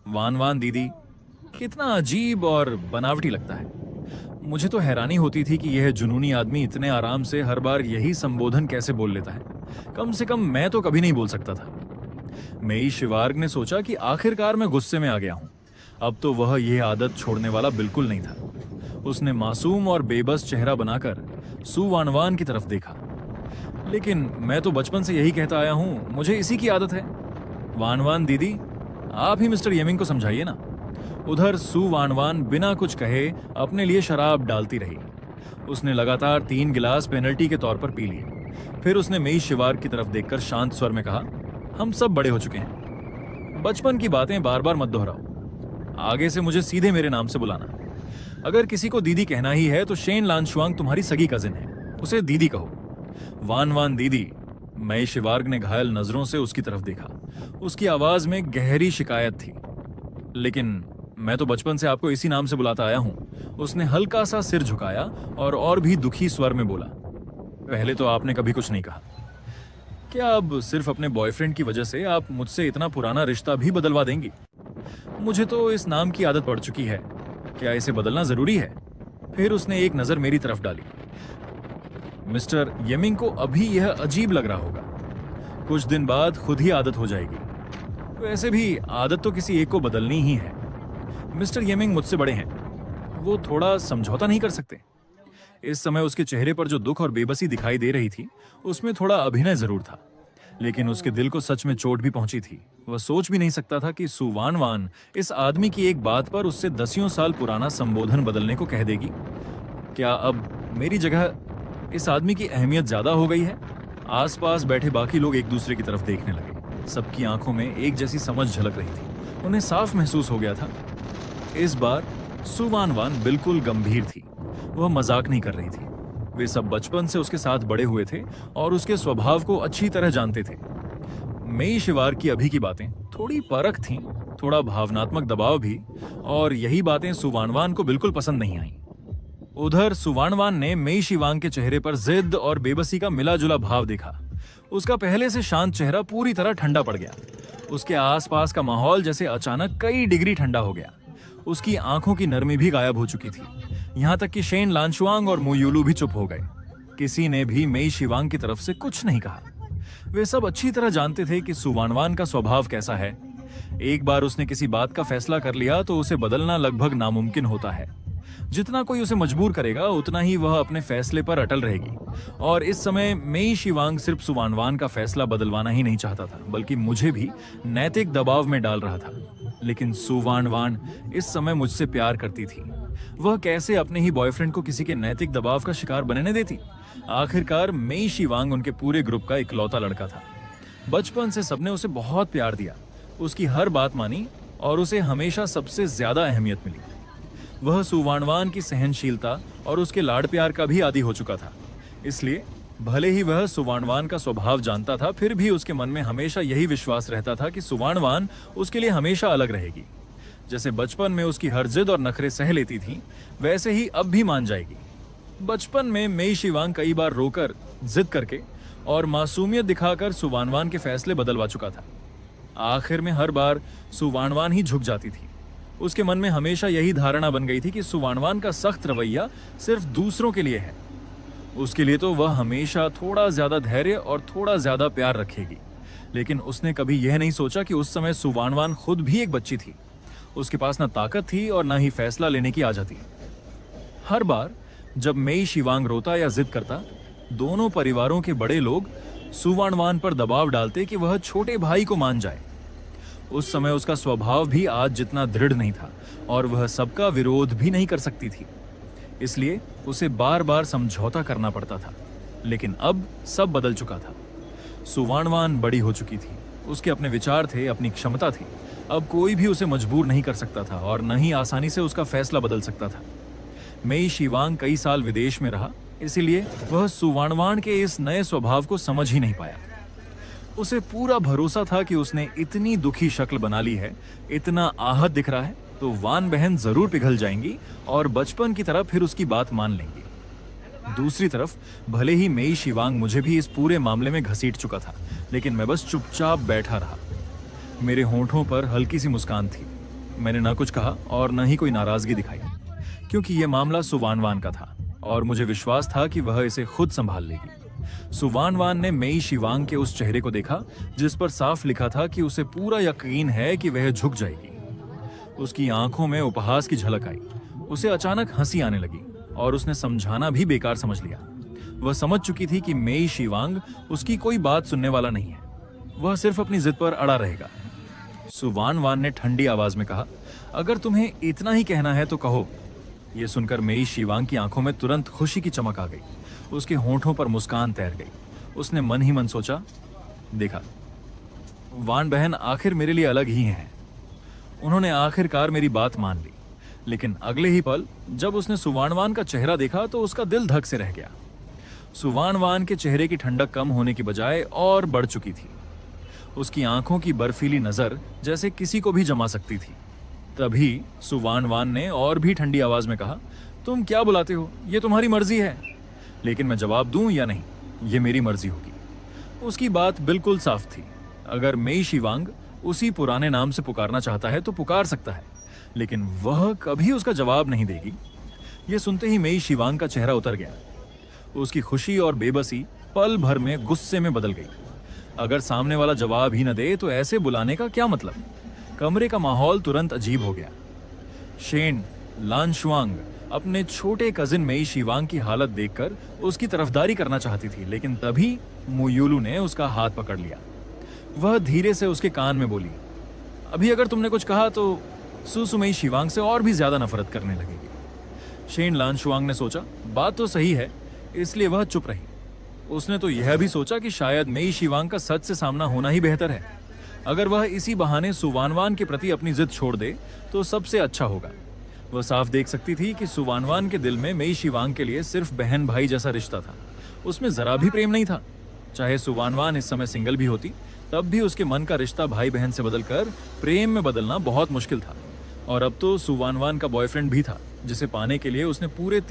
वानवान दीदी कितना अजीब और बनावटी लगता है। मुझे तो हैरानी होती थी कि यह जुनूनी आदमी इतने आराम से हर बार यही संबोधन कैसे बोल लेता है। कम से कम मैं तो कभी नहीं बोल सकता था। मेई शिवार्ग ने सोचा कि आखिरकार मैं गुस्से में आ गया हूं। अब तो वह यह आदत छोड़ने वाला बिल्कुल नहीं था। उसने मासूम और बेबस चेहरा बनाकर सु वानवान की तरफ देखा। लेकिन मैं तो बचपन से यही कहता आया हूं, मुझे इसी की आदत है। वानवान दीदी, आप ही मिस्टर येमिंग को समझाइए ना। उधर सु वानवान बिना कुछ कहे अपने लिए शराब डालती रही। उसने लगातार 3 गिलास पेनल्टी के तौर पर पी लिए। फिर उसने मेई शिवार्ग की तरफ देखकर शांत स्वर में कहा, हम सब बड़े हो चुके हैं। बचपन की बातें बार बार मत दोहराओ। आगे से मुझे सीधे मेरे नाम से बुलाना। अगर किसी को दीदी कहना ही है तो शेन लानशुआंग तुम्हारी सगी कजिन है, उसे दीदी कहो। वानवान दीदी, मेई शिवार्ग ने घायल नजरों से उसकी तरफ देखा। उसकी आवाज में गहरी शिकायत थी। लेकिन मैं तो बचपन से आपको इसी नाम से बुलाता आया हूं। उसने हल्का सा सिर झुकाया और भी दुखी स्वर में बोला, पहले तो आपने कभी कुछ नहीं कहा। क्या अब सिर्फ अपने बॉयफ्रेंड की वजह से आप मुझसे इतना पुराना रिश्ता भी बदलवा देंगी? मुझे तो इस नाम की आदत पड़ चुकी है। क्या इसे बदलना जरूरी है? फिर उसने एक नजर मेरी तरफ डाली। मिस्टर येमिंग को अभी यह अजीब लग रहा होगा। कुछ दिन बाद खुद ही आदत हो जाएगी। वैसे भी आदत तो किसी एक को बदलनी ही है। मिस्टर येमिंग मुझसे बड़े हैं, वो थोड़ा समझौता नहीं कर सकते? इस समय उसके चेहरे पर जो दुख और बेबसी दिखाई दे रही थी, उसमें थोड़ा अभिनय जरूर था, लेकिन उसके दिल को सच में चोट भी पहुंची थी। वह सोच भी नहीं सकता था कि सु वानवान इस आदमी की एक बात पर उससे 10 साल पुराना संबोधन बदलने को कह देगी। क्या अब मेरी जगह इस आदमी की अहमियत ज्यादा हो गई है? आसपास बैठे बाकी लोग एक दूसरे की तरफ देखने लगे। सबकी आंखों में एक जैसी समझ झलक रही थी। उन्हें साफ महसूस हो गया था, इस बार सु वानवान बिल्कुल गंभीर थी। वह मजाक नहीं कर रही थी। वे सब बचपन से उसके साथ बड़े हुए थे और उसके स्वभाव को अच्छी तरह जानते थे। मेई शिवार्ग की अभी की बातें थोड़ी परख थीं, थोड़ा भावनात्मक दबाव भी, और यही बातें सु वानवान को बिल्कुल पसंद नहीं आईं। उधर सु वानवान ने मेई शिवांग के चेहरे पर जिद और बेबसी का मिला जुला भाव देखा। उसका पहले से शांत चेहरा पूरी तरह ठंडा पड़ गया। उसके आसपास का माहौल जैसे अचानक कई डिग्री ठंडा हो गया। उसकी आंखों की नरमी भी गायब हो चुकी थी। यहां तक कि शेन लानशुआंग और मुयुलू भी चुप हो गए। किसी ने भी मेई शिवांग की तरफ से कुछ नहीं कहा। वे सब अच्छी तरह जानते थे कि सु वानवान का स्वभाव कैसा है। एक बार उसने किसी बात का फैसला कर लिया तो उसे बदलना लगभग नामुमकिन होता है। जितना कोई उसे मजबूर करेगा, उतना ही वह अपने फैसले पर अटल रहेगी। और इस समय मेई शिवांग सिर्फ सु वानवान का फैसला बदलवाना ही नहीं चाहता था, बल्कि मुझे भी नैतिक दबाव में डाल रहा था। लेकिन सु वानवान इस समय मुझसे प्यार करती थी। वह कैसे अपने ही बॉयफ्रेंड को किसी के नैतिक दबाव का शिकार बनने देती? आखिरकार मेई शिवांग उनके पूरे ग्रुप का इकलौता लड़का था। बचपन से सबने उसे बहुत प्यार दिया, उसकी हर बात मानी और उसे हमेशा सबसे ज्यादा अहमियत मिली। वह सु वानवान की सहनशीलता और उसके लाड़ प्यार का भी आदी हो चुका था। इसलिए भले ही वह सु वानवान का स्वभाव जानता था, फिर भी उसके मन में हमेशा यही विश्वास रहता था कि सु वानवान उसके लिए हमेशा अलग रहेगी। जैसे बचपन में उसकी हर जिद और नखरे सह लेती थी, वैसे ही अब भी मान जाएगी। बचपन में मेई शिवांग कई बार रोकर, जिद करके और मासूमियत दिखाकर सुवानवान के फैसले बदलवा चुका था। आखिर में हर बार सुवानवान ही झुक जाती थी। उसके मन में हमेशा यही धारणा बन गई थी कि सुवानवान का सख्त रवैया सिर्फ दूसरों के लिए है। उसके लिए तो वह हमेशा थोड़ा ज्यादा धैर्य और थोड़ा ज्यादा प्यार रखेगी। लेकिन उसने कभी यह नहीं सोचा कि उस समय सुवानवान खुद भी एक बच्ची थी। उसके पास ना ताकत थी और ना ही फैसला लेने की आजादी। हर बार जब मेई शिवांग रोता या जिद करता, दोनों परिवारों के बड़े लोग सुवानवान पर दबाव डालते कि वह छोटे भाई को मान जाए। उस समय उसका स्वभाव भी आज जितना दृढ़ नहीं था और वह सबका विरोध भी नहीं कर सकती थी। इसलिए उसे बार बार समझौता करना पड़ता था। लेकिन अब सब बदल चुका था। सुवानवान बड़ी हो चुकी थी। उसके अपने विचार थे, अपनी क्षमता थी। अब कोई भी उसे मजबूर नहीं कर सकता था और न ही आसानी से उसका फैसला बदल सकता था। मेई शिवांग कई साल विदेश में रहा, इसीलिए वह सुवानवान के इस नए स्वभाव को समझ ही नहीं पाया। उसे पूरा भरोसा था कि उसने इतनी दुखी शक्ल बना ली है, इतना आहत दिख रहा है, तो वान बहन जरूर पिघल जाएंगी और बचपन की तरह फिर उसकी बात मान लेंगी। दूसरी तरफ भले ही मेई शिवांग मुझे भी इस पूरे मामले में घसीट चुका था, लेकिन मैं बस चुपचाप बैठा रहा। मेरे होंठों पर हल्की सी मुस्कान थी। मैंने ना कुछ कहा और न ही कोई नाराजगी दिखाई, क्योंकि यह मामला सुवानवान का था और मुझे विश्वास था कि वह इसे खुद संभाल लेगी। सुवानवान ने मेई शिवांग के उस चेहरे को देखा जिस पर साफ लिखा था कि उसे पूरा यकीन है कि वह झुक जाएगी। उसकी आंखों में उपहास की झलक आई। उसे अचानक हंसी आने लगी और उसने समझाना भी बेकार समझ लिया। वह समझ चुकी थी कि मेई शिवांग उसकी कोई बात सुनने वाला नहीं है। वह सिर्फ अपनी जिद पर अड़ा रहेगा। सुवानवान ने ठंडी आवाज में कहा, अगर तुम्हें इतना ही कहना है तो कहो। यह सुनकर मेई शिवांग की आंखों में तुरंत खुशी की चमक आ गई। उसके होंठों पर मुस्कान तैर गई। उसने मन ही मन सोचा, देखा, वान बहन आखिर मेरे लिए अलग ही हैं। उन्होंने आखिरकार मेरी बात मान ली। लेकिन अगले ही पल जब उसने सुवानवान का चेहरा देखा तो उसका दिल धक से रह गया। सुवानवान के चेहरे की ठंडक कम होने की बजाय और बढ़ चुकी थी। उसकी आंखों की बर्फीली नजर जैसे किसी को भी जमा सकती थी। तभी सुवानवान ने और भी ठंडी आवाज में कहा, तुम क्या बुलाते हो? ये तुम्हारी मर्जी है। लेकिन मैं जवाब दूं या नहीं, ये मेरी मर्जी होगी। उसकी बात बिल्कुल साफ थी। अगर मेई शिवांग उसी पुराने नाम से पुकारना चाहता है तो पुकार सकता है, लेकिन वह कभी उसका जवाब नहीं देगी। यह सुनते ही मेई शिवांग का चेहरा उतर गया। उसकी खुशी और बेबसी पल भर में गुस्से में बदल गई। अगर सामने वाला जवाब ही न दे तो ऐसे बुलाने का क्या मतलब? कमरे का माहौल तुरंत अजीब हो गया। शेन लानशुआंग अपने छोटे कजिन मेई शिवांग की हालत देखकर उसकी तरफदारी करना चाहती थी, लेकिन तभी मुयुलू ने उसका हाथ पकड़ लिया। वह धीरे से उसके कान में बोली, अभी अगर तुमने कुछ कहा तो सुसु मेई शिवांग से और भी ज्यादा नफरत करने लगेगी। शेन लानशुआंग ने सोचा, बात तो सही है, इसलिए वह चुप रही। उसने तो यह भी सोचा कि शायद मेई शिवांग का सच से सामना होना ही बेहतर है। अगर वह इसी बहाने सुवानवान के प्रति अपनी जिद छोड़ दे तो सबसे अच्छा होगा। वह साफ देख सकती थी कि सुवानवान के दिल में मेई शिवांग के लिए सिर्फ बहन भाई जैसा रिश्ता था। उसमें जरा भी प्रेम नहीं था। चाहे सुवानवान इस समय सिंगल भी होती, तब भी उसके मन का रिश्ता भाई बहन से बदलकर प्रेम में बदलना बहुत मुश्किल था। और अब तो सुवानवान का बॉयफ्रेंड भी था, जिसे पाने के लिए उसने पूरे